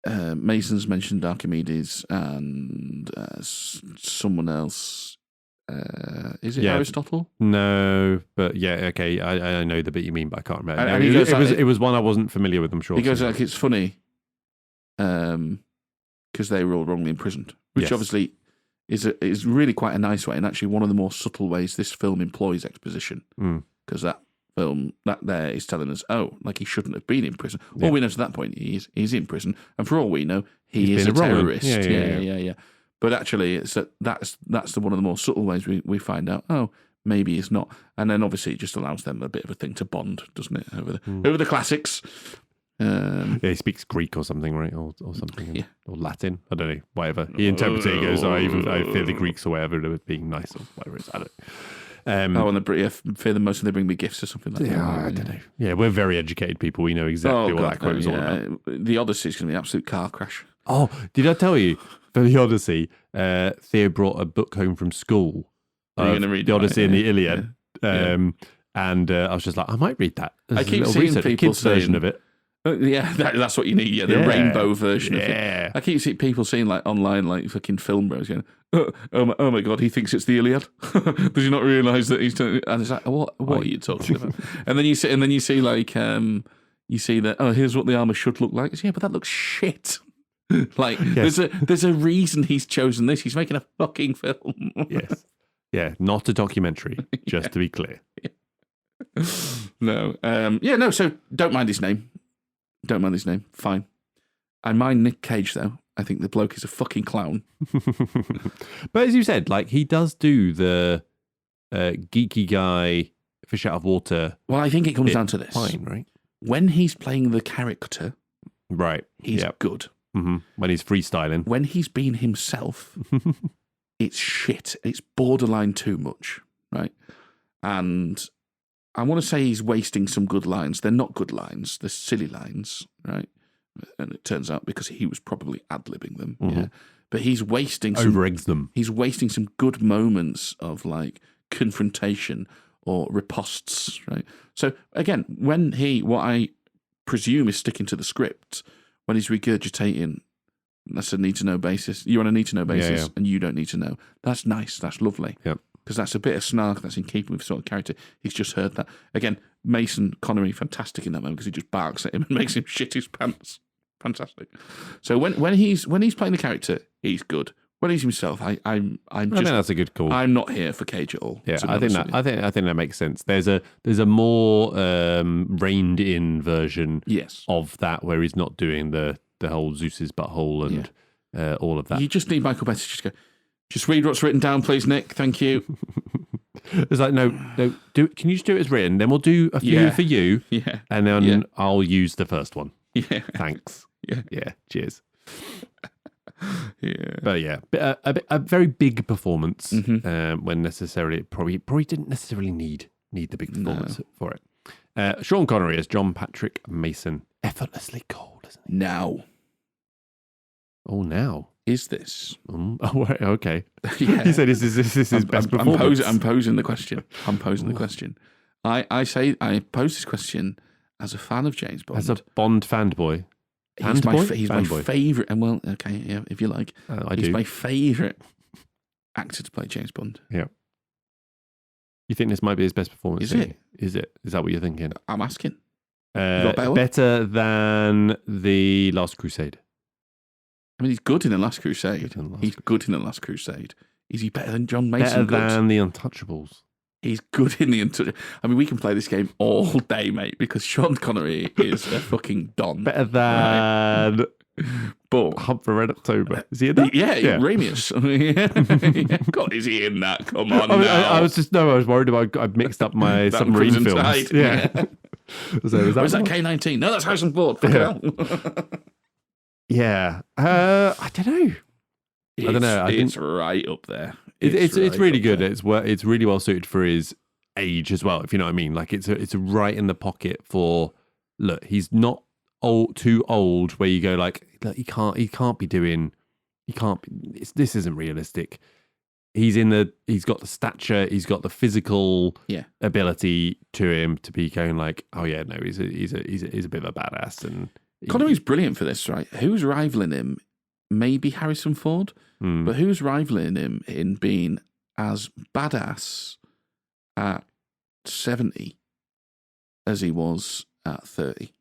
Mason's mentioned Archimedes and someone else. Is it Aristotle? No, but yeah, okay. I know the bit you mean, but I can't remember. And it was one I wasn't familiar with, I'm sure. He goes like, it's funny because they were all wrongly imprisoned, which obviously is really quite a nice way, and actually one of the more subtle ways this film employs exposition, because that film that there is telling us, like he shouldn't have been in prison. All we know to that point he's in prison, and for all we know, he's is a terrorist. Yeah. But actually, it's that's one of the more subtle ways we find out. Oh, maybe it's not, and then obviously it just allows them a bit of a thing to bond, doesn't it, over the classics. He speaks Greek or something, right, or something, or Latin. I don't know, whatever. He interprets it. He goes, I fear the Greeks or whatever, being nice or whatever it is. I don't know. And I fear them most when they bring me gifts or something like that. Yeah, I don't know. Yeah, we're very educated people. We know exactly what that quote is all about. The Odyssey is going to be an absolute car crash. Oh, did I tell you, for the Odyssey, Theo brought a book home from school. Are you going to read the Odyssey and the Iliad? And I was just like, I might read that. I keep seeing people saying, version of it. That's what you need. Yeah, the rainbow version of it. Yeah. I keep seeing people saying like online, like fucking film bros going, oh my god, he thinks it's the Iliad. Does he not realise that he's doing it? And it's like, what are you talking about? and then you see like you see that, here's what the armour should look like. But that looks shit. Like there's a reason he's chosen this. He's making a fucking film. Yes. Yeah, not a documentary, just to be clear. No. So don't mind his name. Fine. I mind Nic Cage, though. I think the bloke is a fucking clown. But as you said, like, he does do the geeky guy, fish out of water. Well, I think it comes down to this. Fine, right? When he's playing the character, right, he's good. Mm-hmm. When he's freestyling. When he's being himself, it's shit. It's borderline too much, right? And I want to say he's wasting some good lines. They're not good lines. They're silly lines, right? And it turns out because he was probably ad-libbing them. Mm-hmm. Yeah. But he's wasting over-eggs them. He's wasting some good moments of like confrontation or ripostes, right? So again, when what I presume is sticking to the script, when he's regurgitating, that's a need-to-know basis. You're on a need-to-know basis, and you don't need to know. That's nice. That's lovely. Yep. Because that's a bit of snark that's in keeping with sort of character. He's just heard that. Again, Mason Connery, fantastic in that moment because he just barks at him and makes him shit his pants. Fantastic. So when he's playing the character, he's good. When he's himself, I think that's a good call. I'm not here for Cage at all. Yeah, I think that makes sense. There's a more reined in version of that where he's not doing the whole Zeus's butthole and all of that. You just need Michael Better to just go, just read what's written down, please, Nick. Thank you. It's like, no. Can you just do it as written? Then we'll do a few for you. Yeah. And then I'll use the first one. Yeah. Thanks. Yeah. Cheers. Yeah. But a very big performance when necessarily probably didn't necessarily need the big performance for it. Sean Connery as John Patrick Mason. Effortlessly cold, isn't it? Now. Oh, now. Is this? Okay. Yeah. He said, "Is this his best performance?" I'm posing the question. I pose this question as a fan of James Bond. As a Bond fanboy. He's my Fanboy. favourite. And well, okay, yeah, if you like, he's do. my favourite actor to play James Bond. Yeah. You think this might be his best performance? Is it? Is it? Is that what you're thinking? I'm asking. Got better one? Better than The Last Crusade. I mean, he's good in The Last Crusade. He's good in The Last Crusade. Is he better than John Mason? Better than The Untouchables. He's good in The Untouchables. I mean, we can play this game all day, mate, because Sean Connery is a fucking don. Better than But Hunt for Red October. Is he in that? Yeah. Ramius. God, is he in that? Come on I was worried about I mixed up my submarine films. Tide. Yeah. So is that K-19? No, that's Harrison Ford. Yeah. I don't know. I don't know. It's right up there. It's really good. It's really well suited for his age as well, if you know what I mean. Like it's right in the pocket for, look, he's not too old where you go like, look, he can't be this isn't realistic. He's got the stature, he's got the physical ability to him to be going like, oh yeah, no, he's a bit of a badass. And Connery's brilliant for this, right? Who's rivaling him? Maybe Harrison Ford, but who's rivaling him in being as badass at 70 as he was at 30?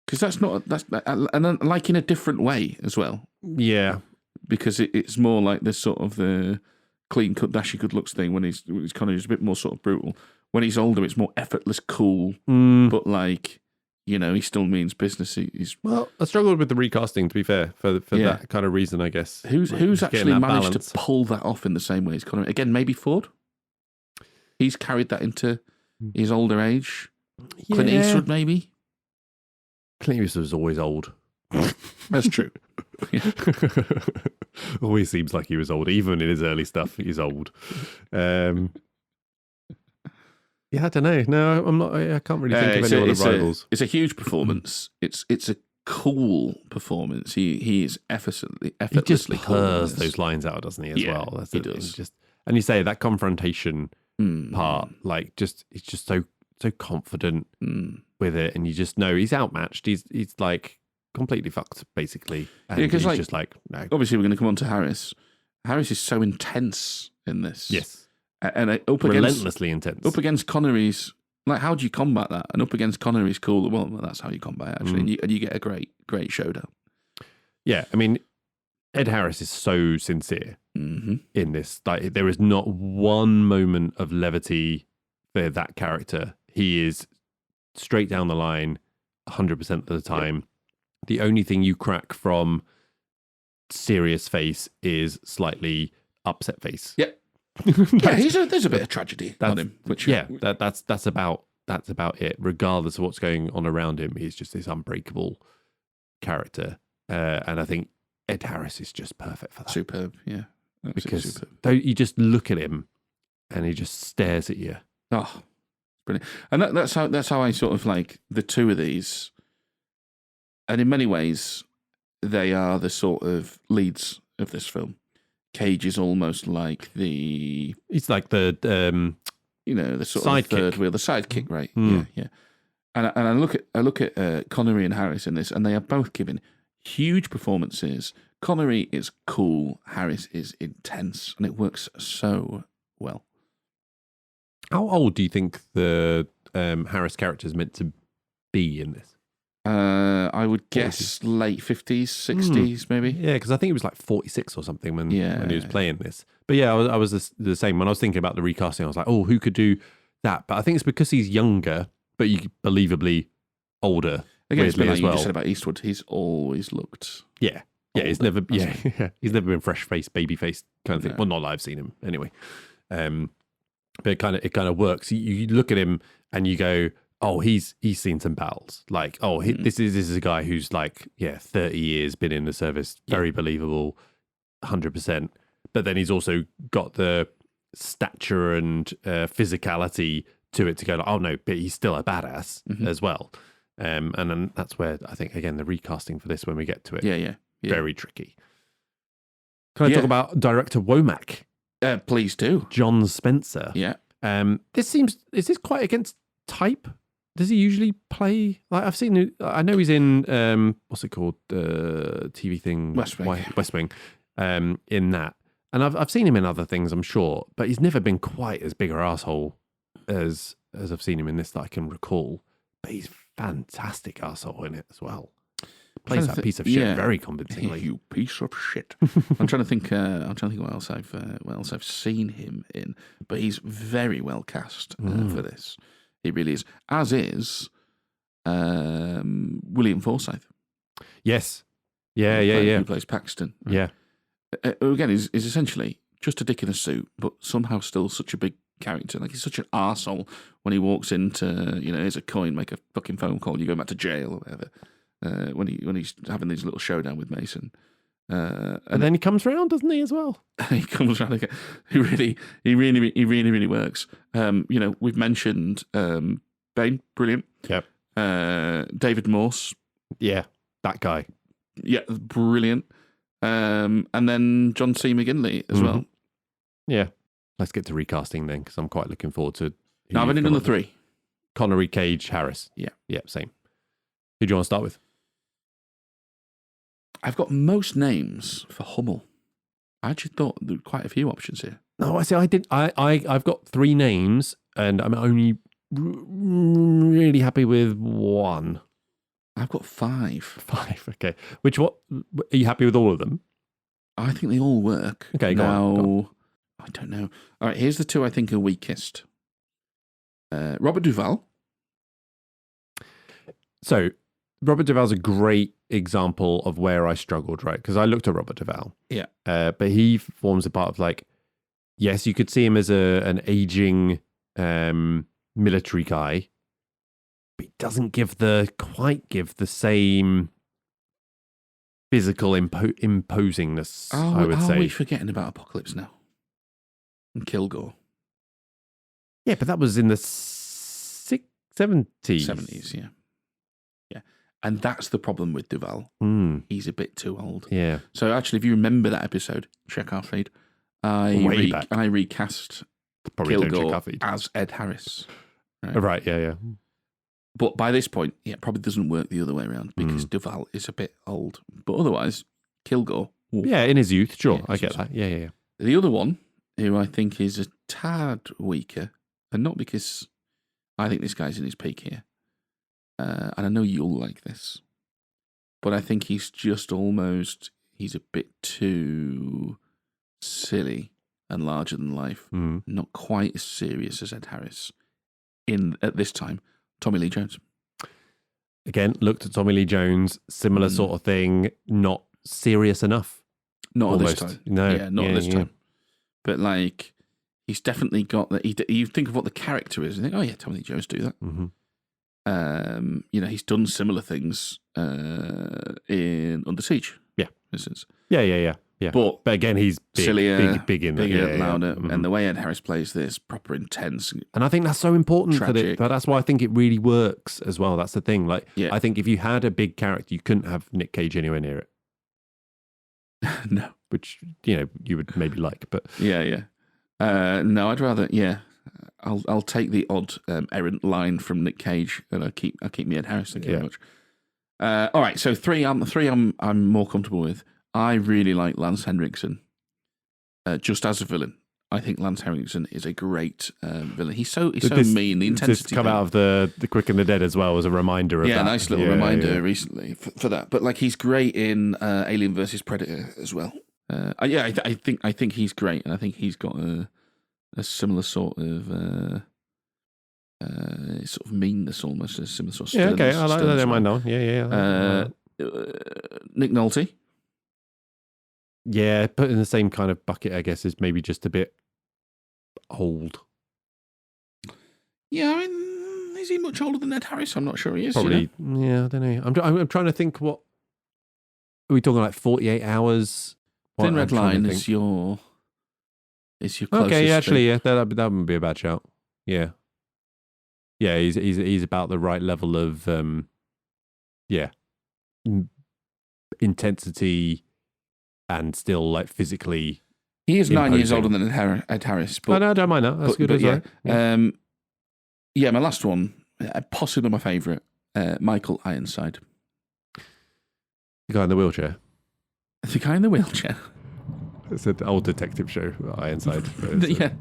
Because that's and like in a different way as well. Yeah, because it's more like this sort of the clean cut, dashy good looks thing. When he's kind of a bit more sort of brutal. When he's older, it's more effortless, cool, but like. You know, he still means business. Well, I struggled with the recasting, to be fair, for that kind of reason, I guess. Who's actually managed to pull that off in the same way as Connery? Again, maybe Ford? He's carried that into his older age. Yeah. Clint Eastwood, maybe? Clint Eastwood was always old. That's true. Always seems like he was old. Even in his early stuff, he's old. Yeah, I don't know. No, I'm not. I can't really think of any other rivals. It's a huge performance. It's a cool performance. He is effortlessly he just purrs those lines out, doesn't he? As well, he does. And you say that confrontation part, like he's just so confident with it, and you just know he's outmatched. He's like completely fucked, basically. And he's just like no. Obviously, we're going to come on to Harris. Harris is so intense in this. Yes. And relentlessly intense. Up against Connery's, like, how do you combat that? And up against Connery's cool. Well, that's how you combat it, actually. And you get a great showdown. Yeah, I mean, Ed Harris is so sincere in this. Like, there is not one moment of levity for that character. He is straight down the line, 100% of the time. Yep. The only thing you crack from serious face is slightly upset face. Yep. There's a bit of tragedy on him. That's about it. Regardless of what's going on around him, he's just this unbreakable character, and I think Ed Harris is just perfect for that. Superb, yeah. Because you just look at him, and he just stares at you. Oh, brilliant! And that's how I sort of like the two of these, and in many ways, they are the sort of leads of this film. Cage is almost like he's like the the sort sidekick. of third wheel, the sidekick, right? Yeah. And I look at Connery and Harris in this, and they are both giving huge performances. Connery is cool, Harris is intense, and it works so well. How old do you think the Harris character is meant to be in this? I would guess late 50s, 60s, maybe. Yeah, because I think it was like 46 or something when he was playing this. But yeah, I was the same. When I was thinking about the recasting, I was like, oh, who could do that? But I think it's because he's younger, but believably older. Again, it's weirdly like as you well. just said about Eastwood. He's always looked older. He's never he's never been fresh faced, baby faced kind of thing. No. Well, not that I've seen him anyway. But it kind of works. You look at him and you go, oh, he's seen some battles. Like, this is a guy who's like, 30 years, been in the service, very believable, 100%. But then he's also got the stature and physicality to it to go, like, oh no, but he's still a badass as well. And then that's where I think, again, the recasting for this, when we get to it, very tricky. Can I talk about director Womack? Please do. John Spencer. Yeah. Is this quite against type? does he usually play? Like I've seen, I know he's in what's it called, TV thing, West Wing. West Wing, in that, and I've seen him in other things, I'm sure, but he's never been quite as big an asshole as I've seen him in this that I can recall. But he's fantastic asshole in it as well. Plays that piece of shit very convincingly. You piece of shit. I'm trying to think. What else I've seen him in. But he's very well cast for this. He really is. As is William Forsythe. Yes. Yeah. Who plays Paxton. Right? Yeah. Again, is essentially just a dick in a suit, but somehow still such a big character. Like he's such an arsehole when he walks into, here's a coin, make a fucking phone call, you go back to jail or whatever. When he's having these little showdown with Mason, and then he comes round, doesn't he, as well? He comes round again. He really works. We've mentioned Bane, brilliant. Yep. David Morse, yeah, that guy, yeah, brilliant. And then John C. McGinley as well. Yeah. Let's get to recasting then, because I'm quite looking forward to. I've only done the three: Connery, Cage, Harris. Yeah, same. Who do you want to start with? I've got most names for Hummel. I actually thought there were quite a few options here. No, I see. I did. I've got three names, and I'm only really happy with one. I've got five. Five. Okay. What are you happy with? All of them? I think they all work. Okay. Go on. I don't know. All right. Here's the two I think are weakest. Robert Duvall. So Robert Duvall's a great example of where I struggled, right? Because I looked at Robert Duvall. Yeah. But he forms a part of like, yes, you could see him as an aging military guy, but he doesn't quite give the same physical imposingness, I would say. Are we forgetting about Apocalypse Now? And Kilgore. Yeah, but that was in the 70s. 70s, yeah. And that's the problem with Duvall. He's a bit too old. Yeah. So actually, if you remember that episode, check our feed. I recast Probably Kilgore as Ed Harris. Right, yeah. But by this point, it probably doesn't work the other way around because Duvall is a bit old. But otherwise, Kilgore. Yeah, in his youth, sure. I get that. Yeah. The other one, who I think is a tad weaker, and not because I think this guy's in his peak here, and I know you'll like this, but I think he's a bit too silly and larger than life, not quite as serious as Ed Harris at this time, Tommy Lee Jones. Again, looked at Tommy Lee Jones, similar sort of thing, not serious enough. Not almost. At this time. No. Yeah, not at this time. But like, he's definitely got that. You think of what the character is and think, oh yeah, Tommy Lee Jones do that. Mm-hmm. He's done similar things in Under Siege. Yeah. For instance. Yeah. But again, he's big, sillier, big in bigger, louder, and the way Ed Harris plays this, proper intense. And I think that's so important tragic. but that's why I think it really works as well. That's the thing. Like, yeah. I think if you had a big character, you couldn't have Nic Cage anywhere near it. No. Which, you would maybe like, but... Yeah. No, I'd rather, I'll take the odd errant line from Nic Cage, and I'll keep me Ed Harris. Thank you very much. All right, so three I'm more comfortable with. I really like Lance Henriksen, just as a villain. I think Lance Henriksen is a great villain. He's so mean. The intensity. This come out of the Quick and the Dead as well as a reminder of that. Yeah, nice little reminder recently for that. But like, he's great in Alien vs Predator as well. I think he's great, and I think he's got a similar sort of meanness, almost a similar sort of. Yeah, okay, I like that. I don't mind that one. Yeah. Nick Nolte. Yeah, put in the same kind of bucket, I guess, is maybe just a bit old. Yeah, I mean, is he much older than Ed Harris? I'm not sure he is. Probably. Yeah, I don't know. I'm trying to think. What are we talking, like 48 hours? Thin Red Line is your closest. Okay, actually, that wouldn't be a bad shout. Yeah, he's about the right level of intensity. And still, like, physically, he is imposing. 9 years older than Ed Harris. But no, I don't mind that. That's good as well. My last one, possibly my favourite, Michael Ironside. The guy in the wheelchair. The guy in the wheelchair. It's an old detective show, Ironside.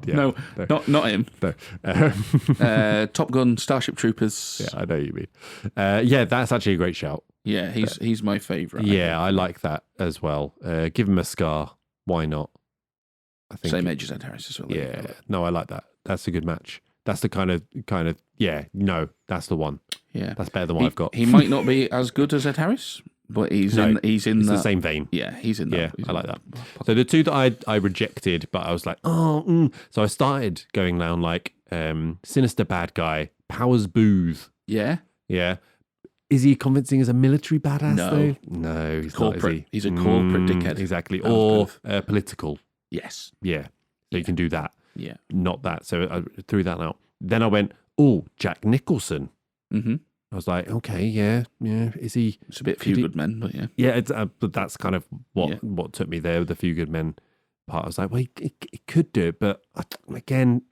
No, not him. No. Top Gun, Starship Troopers. Yeah, I know you mean. That's actually a great shout. Yeah, he's my favourite. I like that as well. Give him a scar. Why not? I think same age as Ed Harris as well. Yeah, no, I like that. That's a good match. That's the kind of that's the one. Yeah, that's better than what I've got. He might not be as good as Ed Harris, but he's in the same vein. Yeah, he's in that. Yeah, he's I like that. So the two that I rejected, but I was like, so I started going down like sinister bad guy, Powers Booth. Yeah. Yeah. Is he convincing as a military badass though? No, he's corporate. Not, is he? He's a corporate dickhead. Exactly. Or political. Yes. Yeah. So you can do that. Yeah. Not that. So I threw that out. Then I went, Jack Nicholson. Mm-hmm. I was like, okay, yeah. Is he? It's a bit Few Good Men, but yeah. Yeah, it's, but that's kind of what took me there with the Few Good Men part. I was like, well, he could do it, but again,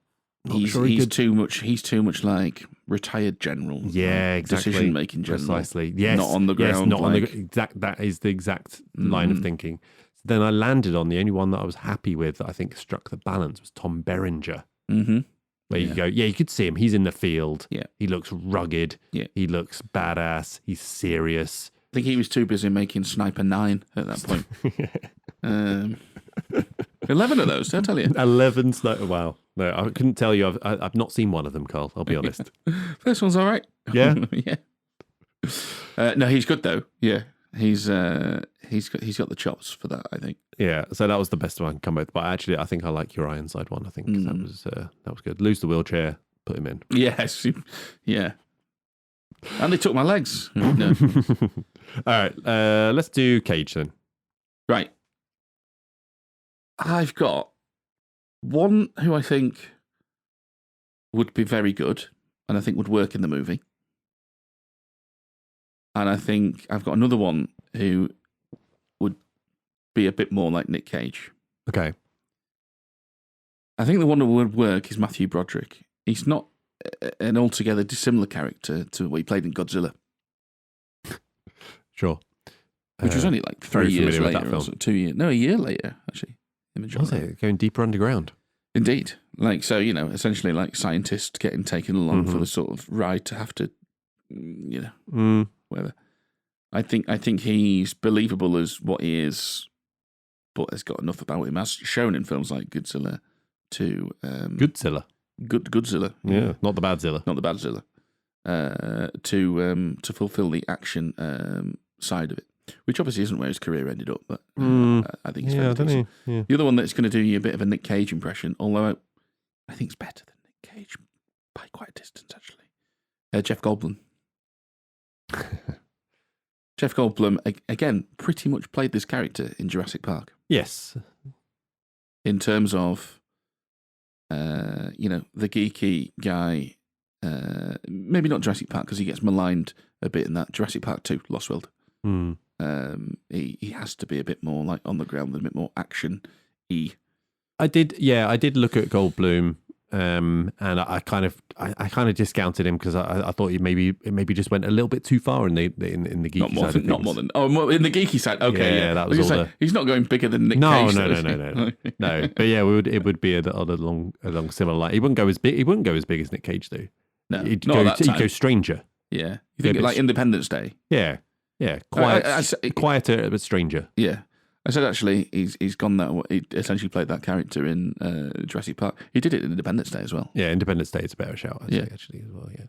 he's too much like retired general. Yeah, exactly. Decision making general. Precisely. Yes. Not on the ground. Yes, not on the exact. That is the exact line of thinking. So then I landed on the only one that I was happy with that I think struck the balance was Tom Berenger. Mm-hmm. Where you go, you could see him. He's in the field. Yeah. He looks rugged. Yeah. He looks badass. He's serious. I think he was too busy making Sniper 9 at that point. 11 of those, did I tell you? 11 Sniper. Wow. No, I couldn't tell you. I've not seen one of them, Carl. I'll be honest. First one's all right. Yeah. Yeah. No, he's good though. Yeah. He's got the chops for that, I think. Yeah, so that was the best one I can come with. But actually, I think I like your Ironside one. I think that was good. Lose the wheelchair, put him in. Yes, yeah. And they took my legs. No. All right, let's do Cage then. Right. I've got one who I think would be very good, and I think would work in the movie. And I think I've got another one who would be a bit more like Nic Cage. Okay. I think the one that would work is Matthew Broderick. He's not an altogether dissimilar character to what he played in Godzilla. Sure. Which was only like 3 years later. Or 2 years. No, a year later, actually. Was it? Going deeper underground. Indeed. Like, so, essentially like scientists getting taken along for the sort of ride to have to, whatever. I think he's believable as what he is, but has got enough about him, as shown in films like Godzilla, to Godzilla. Godzilla. Yeah, not the Badzilla. Not the Badzilla. To fulfill the action side of it, which obviously isn't where his career ended up, but I think it's very decent. The other one that's going to do you a bit of a Nic Cage impression, although I think it's better than Nic Cage by quite a distance, actually. Jeff Goldblum. Jeff Goldblum, again, pretty much played this character in Jurassic Park. Yes. In terms of, the geeky guy, maybe not Jurassic Park, because he gets maligned a bit in that. Jurassic Park 2, Lost World. He has to be a bit more like on the ground, a bit more action-y. I did look at Goldblum. And I kind of discounted him because I thought he maybe just went a little bit too far in the geeky side of things. Not more than in the geeky side. Okay, yeah, that was all he's not going bigger than Nic Cage. No. But yeah, it would be along similar line. He wouldn't go as big as Nic Cage though. No, he'd go stranger. Yeah, you think like Independence Day? Yeah, quieter but stranger. Yeah. I said actually he's gone that way. He essentially played that character in Jurassic Park. He did it in Independence Day as well. Yeah, Independence Day is a better shout. Actually as well. Yeah.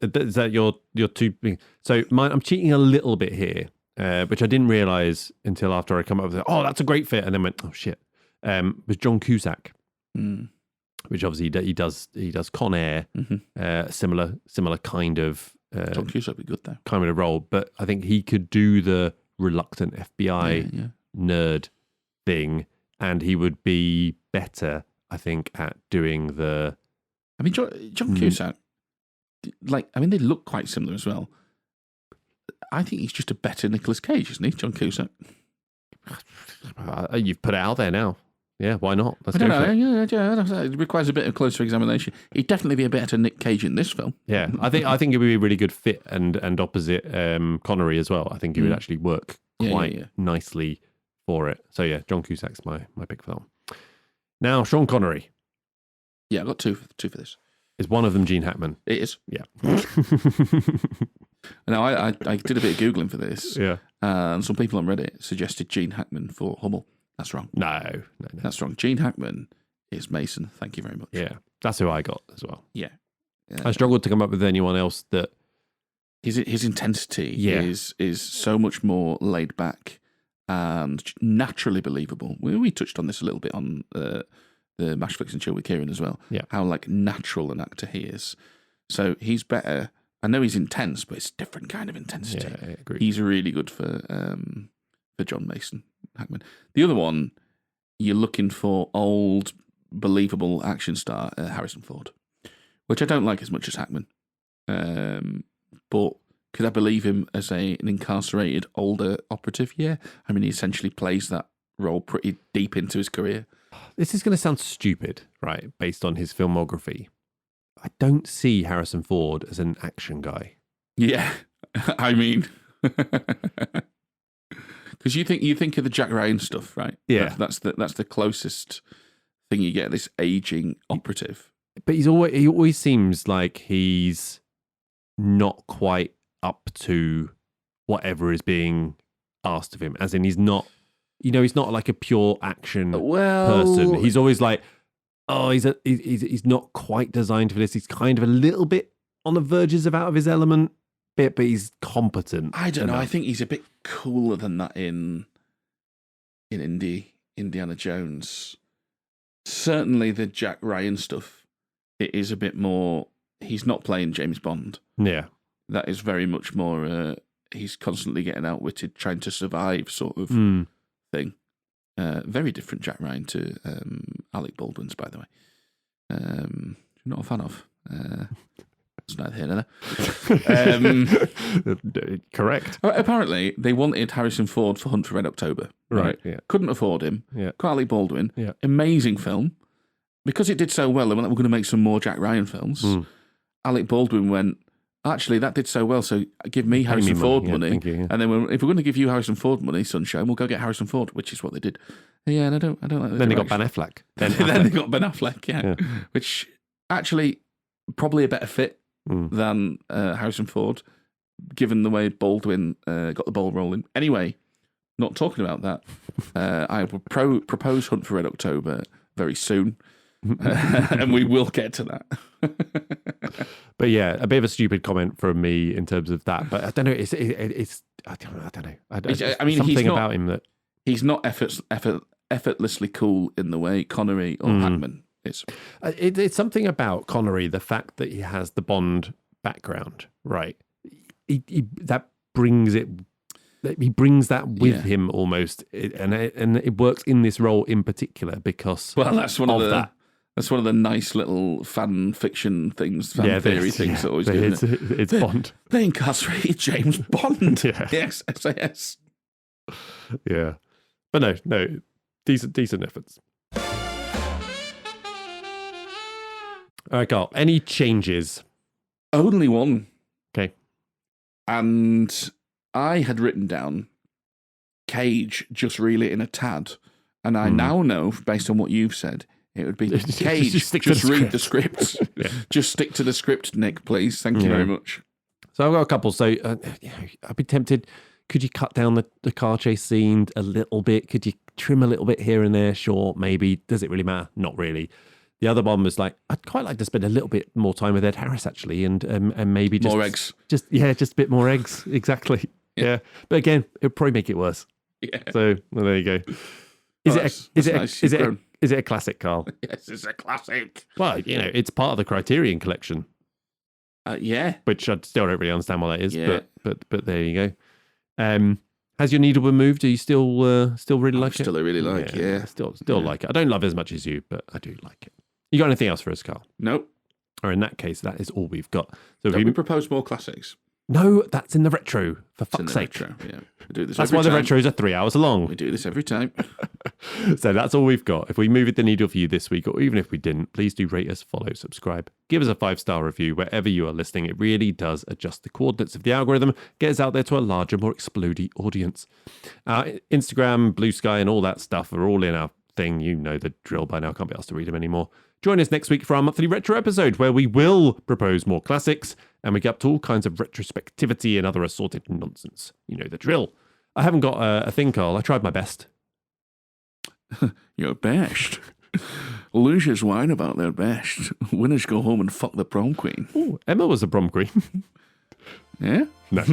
Is that your two? So I'm cheating a little bit here, which I didn't realize until after I come up with that's a great fit, and then went shit. Was John Cusack, which obviously he does Con Air, similar kind of. John Cusack would be good though. Kind of role, but I think he could do the reluctant FBI nerd thing, and he would be better, I think, at doing the. I mean, John Cusack, they look quite similar as well. I think he's just a better Nicolas Cage, isn't he, John Cusack? You've put it out there now. Yeah, why not? Let's I don't go for know. it. Yeah, it requires a bit of closer examination. He'd definitely be a better Nic Cage in this film. Yeah, I think it would be a really good fit and opposite Connery as well. I think he would actually work quite nicely for it. So yeah, John Cusack's my pick for that one. Now, Sean Connery. Yeah, I've got two for this. Is one of them Gene Hackman? It is. Yeah. Now, I did a bit of Googling for this. Yeah. And some people on Reddit suggested Gene Hackman for Hummel. That's wrong. No. That's wrong. Gene Hackman is Mason. Thank you very much. Yeah, that's who I got as well. Yeah. I struggled to come up with anyone else that... His intensity is so much more laid back and naturally believable. We touched on this a little bit on the Mash Flicks and Chill with Kieran as well. Yeah. How like natural an actor he is. So he's better. I know he's intense, but it's a different kind of intensity. Yeah, I agree. He's really good for John Mason Hackman. The other one, you're looking for old, believable action star Harrison Ford, which I don't like as much as Hackman. But could I believe him as an incarcerated older operative? Yeah. I mean, he essentially plays that role pretty deep into his career. This is going to sound stupid, right, based on his filmography. I don't see Harrison Ford as an action guy. Yeah. I mean... Because you think of the Jack Ryan stuff, right? Yeah, that's the closest thing you get. This aging operative, but he always seems like he's not quite up to whatever is being asked of him. As in, he's not like a pure action person. He's always like, oh, he's not quite designed for this. He's kind of a little bit on the verges of out of his element. But he's competent. I don't know. I think he's a bit cooler than that in Indiana Jones. Certainly the Jack Ryan stuff, it is a bit more... He's not playing James Bond. Yeah. That is very much more... he's constantly getting outwitted, trying to survive sort of thing. Very different Jack Ryan to Alec Baldwin's, by the way. Not a fan of. It's neither here nor there. Correct. Apparently, they wanted Harrison Ford for Hunt for Red October. Right. Yeah. Couldn't afford him. Yeah. Got Alec Baldwin. Yeah. Amazing film. Because it did so well, they went, we're going to make some more Jack Ryan films. Alec Baldwin went, actually, that did so well, so give me Harrison Ford money. Thank you, yeah. And then if we're going to give you Harrison Ford money, Sunshine, we'll go get Harrison Ford, which is what they did. Yeah, and I don't like that. Then they got Ben Affleck. Then they got Ben Affleck, yeah. Which actually probably a better fit than Harrison Ford, given the way Baldwin got the ball rolling. Anyway, not talking about that. I will propose Hunt for Red October very soon, and we will get to that. But yeah, a bit of a stupid comment from me in terms of that. But I don't know. It's I don't know. I mean, something he's not, about him that he's not effortlessly cool in the way Connery or Hackman is. It's something about Connery, the fact that he has the Bond background, right? He that brings it. He brings that with him almost, and it works in this role in particular because that's one of that. That's one of the nice little fan fiction things, theory things. Always it's Bond. They incarcerated James Bond. Yes, SAS. Yeah, but no, decent efforts. All right, Carl. Any changes? Only one. Okay. And I had written down Cage just reel it in a tad, and I now know, based on what you've said, it would be Cage just read the script. Just stick to the script, Nick, please. Thank you very much. So I've got a couple. So I'd be tempted. Could you cut down the car chase scene a little bit? Could you trim a little bit here and there? Sure, maybe. Does it really matter? Not really. The other one was like, I'd quite like to spend a little bit more time with Ed Harris, actually, and maybe just more eggs. Just a bit more eggs. Exactly. Yeah. But again, it'd probably make it worse. Yeah. So there you go. Is it a classic, Carl? Yes, it's a classic. Well, it's part of the Criterion collection. Yeah. Which I still don't really understand what that is. Yeah. But there you go. Has your needle been moved? Are you still really like it? Still really like it. Yeah. Still like it. I don't love it as much as you, but I do like it. You got anything else for us, Carl? Nope. Or in that case, that is all we've got. So we propose more classics. No, that's in the retro, for It's in fuck's the sake. retro. Yeah, we do this That's every why the time. retros are 3 hours long. We do this every time. So that's all we've got. If we moved the needle for you this week, or even if we didn't, please do rate us, follow, subscribe. Give us a 5-star review wherever you are listening. It really does adjust the coordinates of the algorithm, get us out there to a larger, more explodey audience. Instagram, Bluesky, and all that stuff are all in our thing. You know the drill by now. Can't be asked to read them anymore. Join us next week for our monthly retro episode where we will propose more classics and we get up to all kinds of retrospectivity and other assorted nonsense. You know the drill. I haven't got a thing, Carl. I tried my best. Your best. Losers whine about their best. Winners go home and fuck the prom queen. Ooh, Emma was a prom queen. Yeah? No.